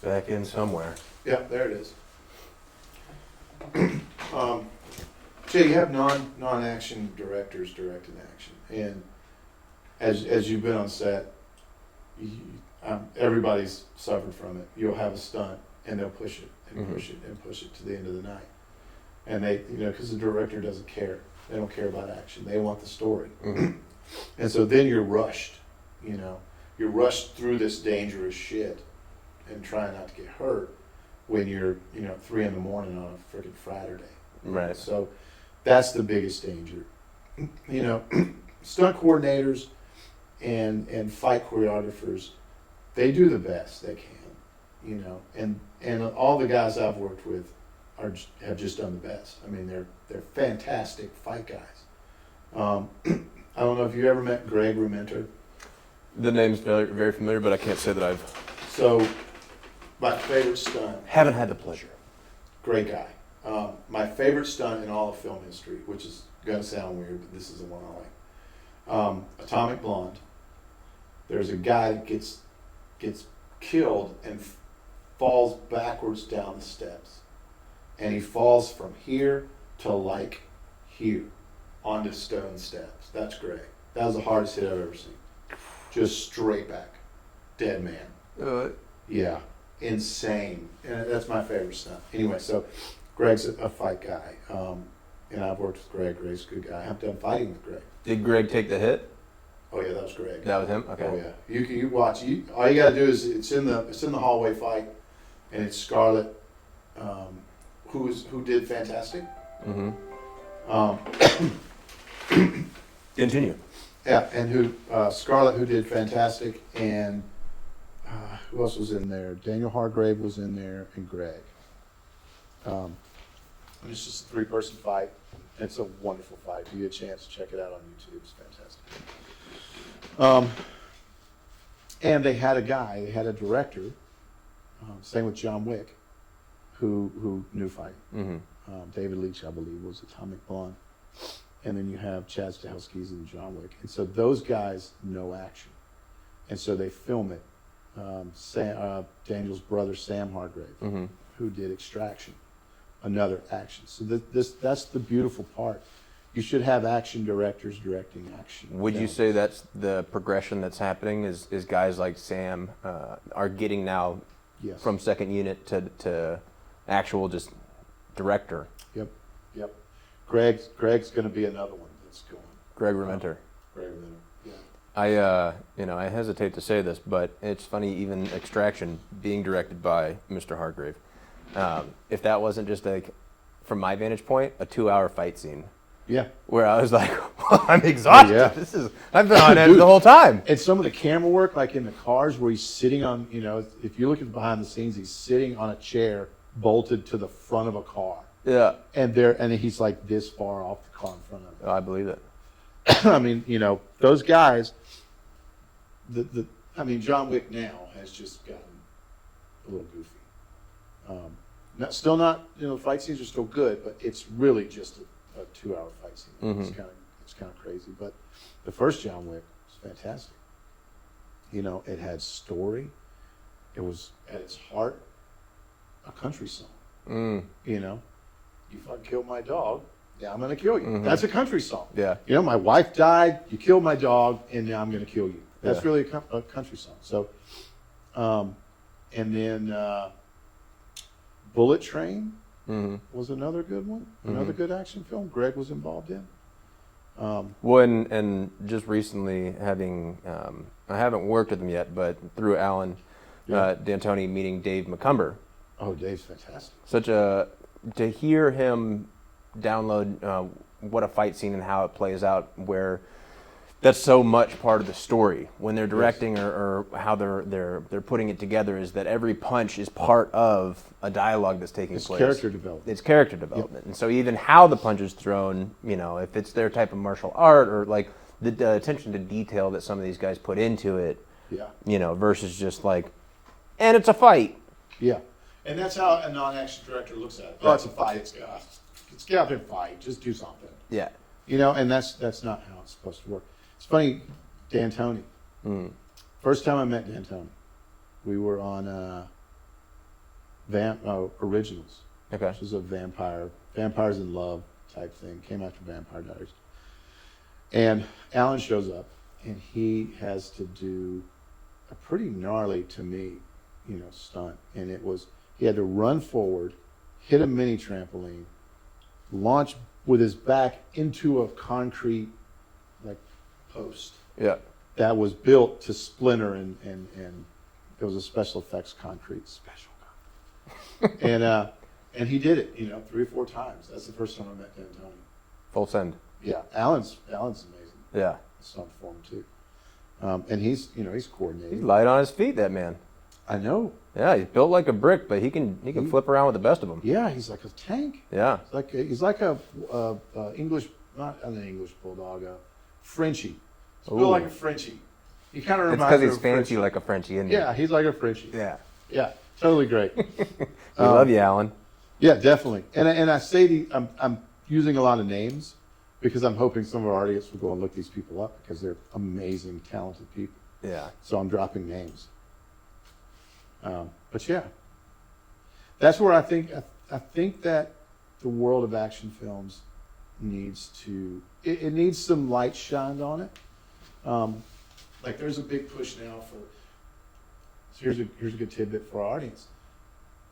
Back in somewhere. Yeah, there it is. So you have non-action directors directing action, and as you've been on set, everybody's suffered from it. You'll have a stunt, and they'll push it and push it and push it to the end of the night, and they, because the director doesn't care. They don't care about action. They want the story, and so then you're rushed. You're rushed through this dangerous shit, and trying not to get hurt. when you're 3 a.m. on a freaking Friday. Right. So that's the biggest danger. Stunt coordinators and fight choreographers, they do the best they can, and all the guys I've worked with have just done the best. I mean, they're fantastic fight guys. I don't know if you ever met Greg Rementer. The name's very, very familiar, but I can't say that I've... So, my favorite stunt. Haven't had the pleasure. Great guy. My favorite stunt in all of film history, which is going to sound weird, but this is the one I like. Atomic Blonde. There's a guy that gets killed and falls backwards down the steps. And he falls from here to like here onto stone steps. That's Greg. That was the hardest hit I've ever seen. Just straight back. Dead man. Yeah. Insane. And that's my favorite stuff. Anyway, so Greg's a fight guy. And I've worked with Greg. Greg's a good guy. I've done fighting with Greg. Did Greg take the hit? Oh yeah, that was Greg. That was him? Okay. Oh yeah. You watch. All you got to do is it's in the hallway fight, and it's Scarlett, who did fantastic. Continue. Yeah, and Scarlett, who did fantastic, and who else was in there? Daniel Hargrave was in there, and Greg. And it's just a 3-person fight. It's a wonderful fight. If you get a chance to check it out on YouTube, it's fantastic. And they had a director, same with John Wick, who knew fighting. David Leitch, I believe, was Atomic Blonde. And then you have Chad Stahelski's in John Wick. And so those guys know action. And so they film it. Daniel's brother, Sam Hargrave, who did Extraction, another action. So that's the beautiful part. You should have action directors directing action. Would you say that's the progression that's happening? Is guys like Sam are getting now from second unit to actual just director? Yep. Greg's going to be another one that's going. Greg Rementer. Greg Rementer. Yeah. I hesitate to say this, but it's funny, even Extraction being directed by Mr. Hargrave. If that wasn't just from my vantage point, a 2-hour fight scene. Yeah. Where I was like, well, I'm exhausted. Yeah. I've been on edge the whole time. And some of the camera work, like in the cars where he's sitting on, if you look at behind the scenes, he's sitting on a chair bolted to the front of a car. Yeah. And he's like this far off the car in front of him. Oh, I believe it. I mean, those guys, John Wick now has just gotten a little goofy. Still not, fight scenes are still good, but it's really just a 2-hour fight scene. It's kind of crazy. But the first John Wick was fantastic. It had story. It was at its heart a country song. You fucking killed my dog. Yeah, I'm gonna kill you. That's a country song. Yeah. My wife died. You killed my dog, and now I'm gonna kill you. That's really a country song. So, and then Bullet Train was another good one. Another good action film. Greg was involved in. Well, and just recently I haven't worked with him yet, but through Alan D'Antoni meeting Dave McCumber. Oh, Dave's fantastic. To hear him download what a fight scene and how it plays out, where that's so much part of the story when they're directing or how they're putting it together, is that every punch is part of a dialogue that's taking place. Character development. It's character development. And so even how the punch is thrown, if it's their type of martial art or like the attention to detail that some of these guys put into it, versus just like, and it's a fight. Yeah. And that's how a non-action director looks at it. Oh, it's a fight. Let's get out there and fight. Just do something. Yeah. And that's not how it's supposed to work. It's funny, D'Antoni. First time I met D'Antoni, we were on Originals. Okay. Which was a Vampires in Love type thing. Came after Vampire Diaries. And Alan shows up, and he has to do a pretty gnarly, to me, stunt. And he had to run forward, hit a mini trampoline, launch with his back into a concrete post. Yeah. That was built to splinter, and it was a special effects concrete special. And he did it, 3 or 4 times. That's the first time I met D'Antoni. Full send. Yeah, Alan's amazing. Yeah. Stunt for him too. And he's He's coordinated. light on his feet, that man. I know. Yeah, he's built like a brick, but he can flip around with the best of them. Yeah, he's like a tank. Yeah. He's like a English, not an English bulldog, a Frenchie. He's built like a Frenchie. He kind of It's reminds me because of he's a fancy Frenchie. like a Frenchie, isn't he? Yeah, he's like a Frenchie. Yeah. Yeah, totally great. We love you, Alan. Yeah, definitely. And I say I'm using a lot of names because I'm hoping some of our audience will go and look these people up because they're amazing, talented people. Yeah. So I'm dropping names. But yeah, that's where I think that the world of action films needs to it needs some light shined on it. Like there's a big push now for. So here's a good tidbit for our audience.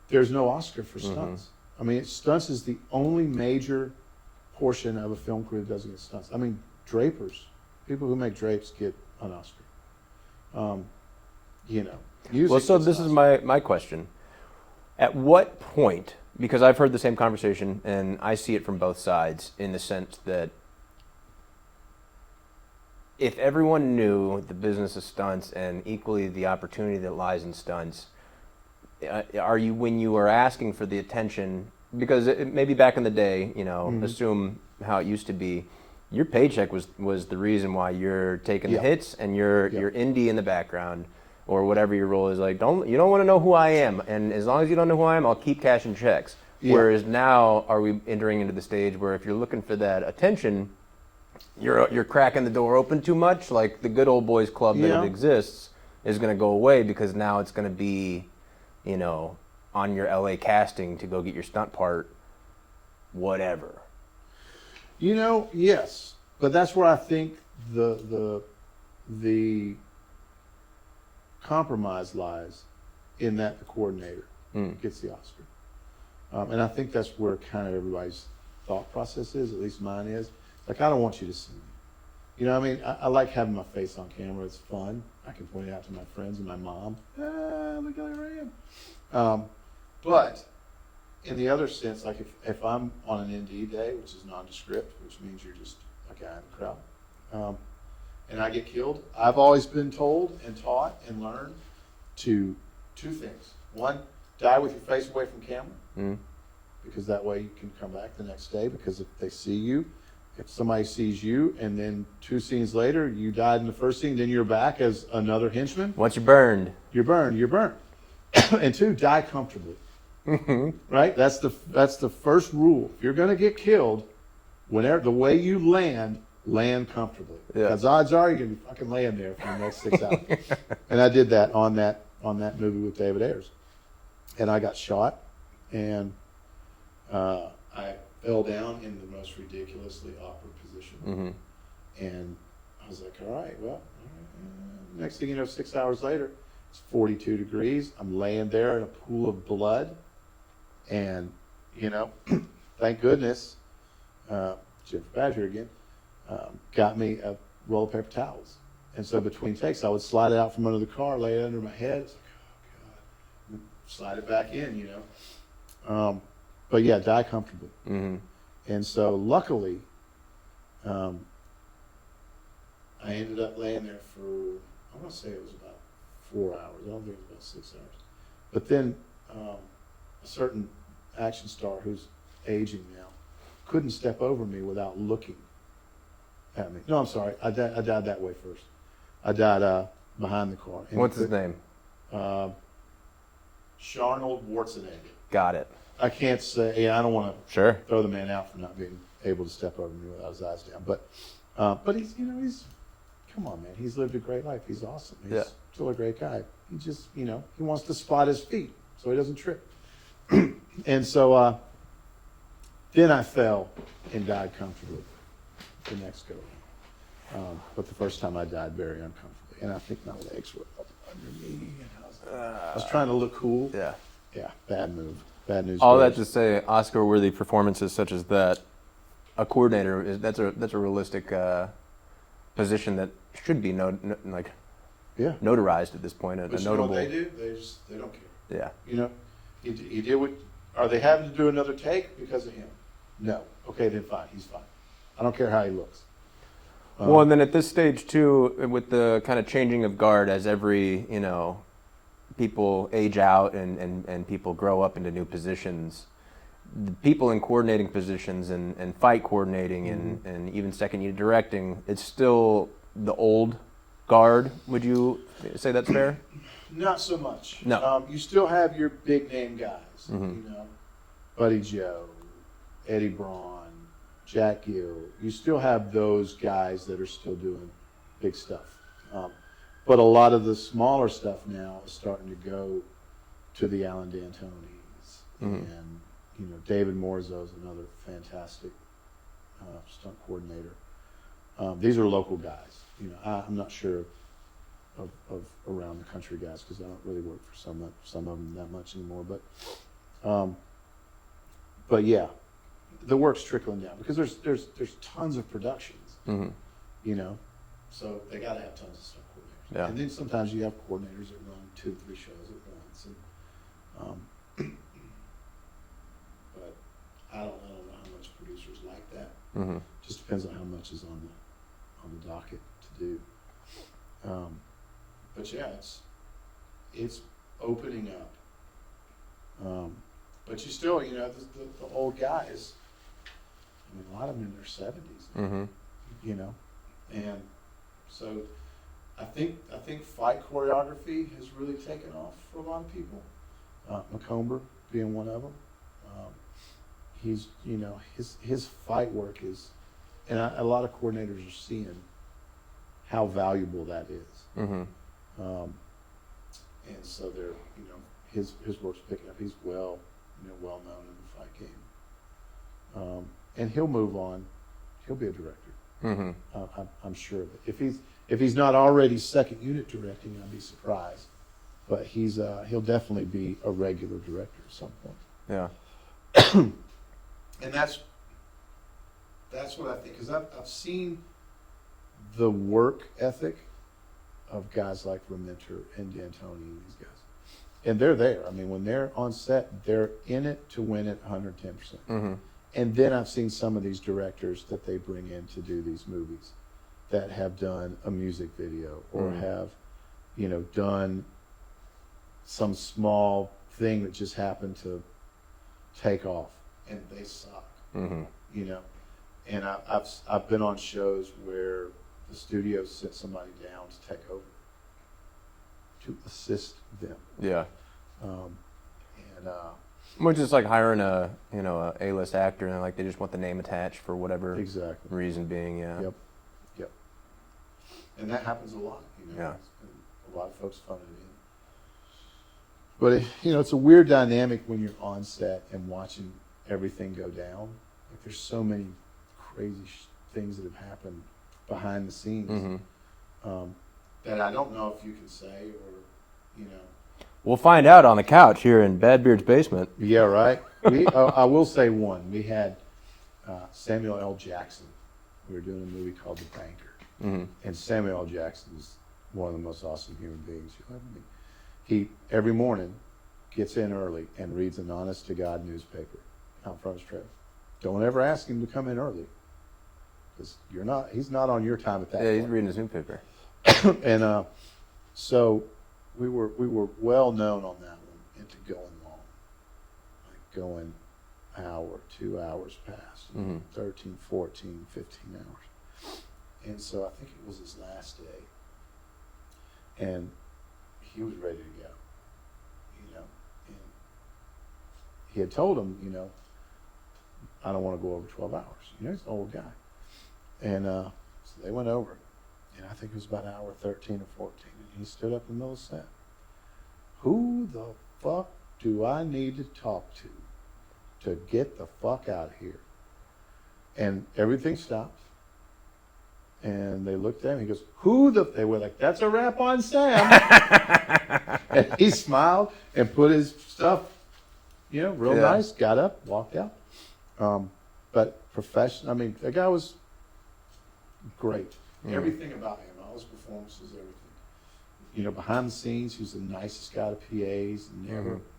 There's no Oscar for stunts. I mean, stunts is the only major portion of a film crew that doesn't get stunts. I mean, drapers, people who make drapes get an Oscar. Music Well, so gets this an is Oscar. my question. At what point, because I've heard the same conversation and I see it from both sides in the sense that if everyone knew the business of stunts and equally the opportunity that lies in stunts, are you, when you are asking for the attention, because maybe back in the day, assume how it used to be, your paycheck was the reason why you're taking the hits and you're indie in the background or whatever your role is. Like, you don't want to know who I am, and as long as you don't know who I am, I'll keep cashing checks. Yeah. Whereas now, are we entering into the stage where if you're looking for that attention, you're cracking the door open too much? Like the good old boys club that it exists is going to go away because now it's going to be, on your LA casting to go get your stunt part, whatever. Yes, but that's where I think the compromise lies in that the coordinator gets the Oscar. And I think that's where kind of everybody's thought process is, at least mine is. Like, I don't want you to see me. You know what I mean? I like having my face on camera. It's fun. I can point it out to my friends and my mom. Look how I am. But in the other sense, like if I'm on an ND day, which is nondescript, which means you're just a guy in the crowd, and I get killed, I've always been told and taught and learned two things. One, die with your face away from camera, because that way you can come back the next day, because if they see you, if somebody sees you and then 2 scenes later you died in the first scene, then you're back as another henchman. Once you're burned. You're burned. And 2, die comfortably. Right? That's the first rule. If you're going to get killed, whenever the way you land comfortably. Yeah. Because odds are you're going to be fucking laying there for the next 6 hours. And I did that on that movie with David Ayers. And I got shot, and I fell down in the most ridiculously awkward position. And I was like, all right, well, next thing you know, 6 hours later, it's 42 degrees. I'm laying there in a pool of blood. And, thank goodness, Jennifer Badger again, got me a roll of paper towels. And so between takes, I would slide it out from under the car, lay it under my head. It's like, oh, God. Slide it back in, But yeah, die comfortably. And so luckily, I ended up laying there for, I want to say it was about 4 hours. I don't think it was about 6 hours. But then a certain action star who's aging now couldn't step over me without looking at me. No, I'm sorry. I died that way first. I died behind the car. And What's his name? Sharnold Schwarzenegger. Got it. I can't say. Yeah, I don't want to Sure. throw the man out for not being able to step over me without his eyes down. But he's, he's, come on, man. He's lived a great life. He's awesome. He's still a great guy. He just, he wants to spot his feet so he doesn't trip. And so then I fell and died comfortably the next go. But the first time I died very uncomfortably, and I think my legs were up under me. And I was trying to look cool. Yeah. Yeah, bad move. Bad news. All bears. that to say, Oscar-worthy performances such as that, a coordinator that's a realistic position that should be Yeah. notarized at this point. But a you know notable. what they do? They don't care. Yeah. He did what. Are they having to do another take because of him? No. Okay, then fine. He's fine. I don't care how he looks. Well, and then at this stage too, with the kind of changing of guard as every, people age out and people grow up into new positions, the people in coordinating positions and fight coordinating and even second unit directing, it's still the old guard. Would you say that's fair? Not so much. No. You still have your big name guys, Buddy Joe, Eddie Braun, Jack Gill. You still have those guys that are still doing big stuff. But a lot of the smaller stuff now is starting to go to the Alan D'Antonis. And, David Morzo is another fantastic stunt coordinator. These are local guys. I'm not sure of around the country guys because I don't really work for some of them that much anymore. But yeah, the work's trickling down because there's tons of productions, so they got to have tons of stunt coordinators. Yeah. And then sometimes you have coordinators that run 2 or 3 shows at once. But I don't know how much producers like that. Just depends on how much is on the docket to do. But yeah, it's opening up. But you still, the old guys. I mean, a lot of them in their 70s. And so I think fight choreography has really taken off for a lot of people. McComber being one of them. He's, his fight work is, and a lot of coordinators are seeing how valuable that is. And so they're, his work's picking up. He's well known in the fight game. And he'll move on. He'll be a director. I'm sure of it. If he's not already second unit directing, I'd be surprised. But he'll definitely be a regular director at some point. Yeah. And that's what I think, because I've seen the work ethic of guys like Rementer and D'Antoni and these guys. And they're there. I mean, when they're on set, they're in it to win it 110%. And then I've seen some of these directors that they bring in to do these movies that have done a music video or have, done some small thing that just happened to take off, and they suck. And I've been on shows where the studio sent somebody down to take over, to assist them. Yeah. And Which is like hiring a A-list actor and like they just want the name attached for whatever exactly. reason being. Yeah. Yep. And that happens a lot. Yeah. A lot of folks phone it in. But it's a weird dynamic when you're on set and watching everything go down. Like there's so many crazy things that have happened behind the scenes that I don't know if you can say or. We'll find out on the couch here in Bad Beard's basement. Yeah, right. I will say one. We had Samuel L. Jackson. We were doing a movie called The Banker. And Samuel L. Jackson is one of the most awesome human beings you'll ever meet. He, every morning, gets in early and reads an honest-to-God newspaper out front of his trailer. Don't ever ask him to come in early, because he's not on your time at that point. Yeah, he's reading his newspaper. And so we were well known on that one into going long, like going hour, 2 hours past, 13, 14, 15 hours. And so I think it was his last day, and he was ready to go, and he had told him, I don't want to go over 12 hours. He's an old guy. And so they went over, and I think it was about hour 13 or 14, and he stood up in the middle of the set. Who the fuck do I need to talk to get the fuck out of here? And everything stopped. And they looked at him, he goes, they were like, that's a wrap on Sam. And he smiled and put his stuff, real nice, got up, walked out. But professional, the guy was great. Everything about him, all his performances, everything. Behind the scenes, he was the nicest guy to PAs,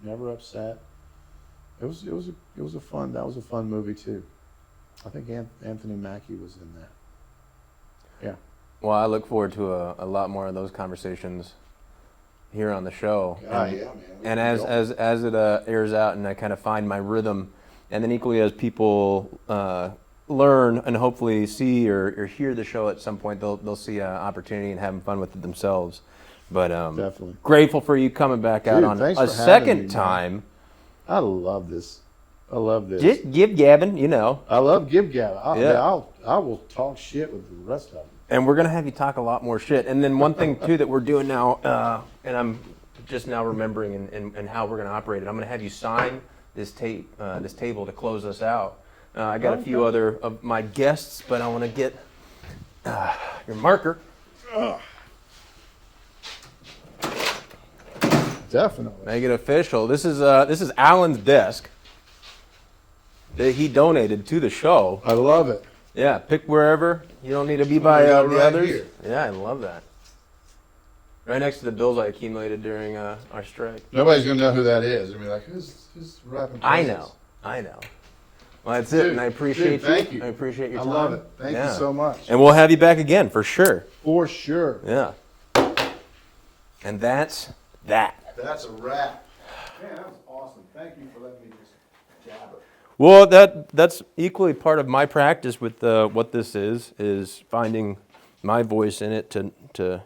never upset. It was a fun. That was a fun movie too. I think Anthony Mackie was in that. Yeah. Well, I look forward to a lot more of those conversations here on the show. Ah, And- yeah, man. And as it airs out, and I kind of find my rhythm, and then equally as people learn and hopefully see or hear the show at some point, they'll see an opportunity and having fun with it themselves. But Definitely. grateful for you coming back out Dude, on thanks a for having second me, man. time. I love this. I love this. Just give gabbing, you know. I love Gib Gab. Yeah. I will talk shit with the rest of them. And we're gonna have you talk a lot more shit. And then one thing too that we're doing now, and I'm just now remembering and how we're gonna operate it. I'm gonna have you sign this table to close us out. I got a few other of my guests, but I want to get your marker. Definitely. Make it official. This is Alan's desk that he donated to the show. I love it. Yeah, pick wherever. You don't need to be by got the it right others. here. Yeah, I love that. Right next to the bills I accumulated during our strike. Nobody's gonna know who that is. They'll be like, who's rapping? I Princess? know. Well, that's it, and I appreciate thank you. I appreciate your I time. love it. Thank you so much. And we'll have you back again for sure. For sure. Yeah. And that's that. That's a wrap. Man, that was awesome. Thank you for letting me just jabber. Well, that's equally part of my practice with what this is finding my voice in it to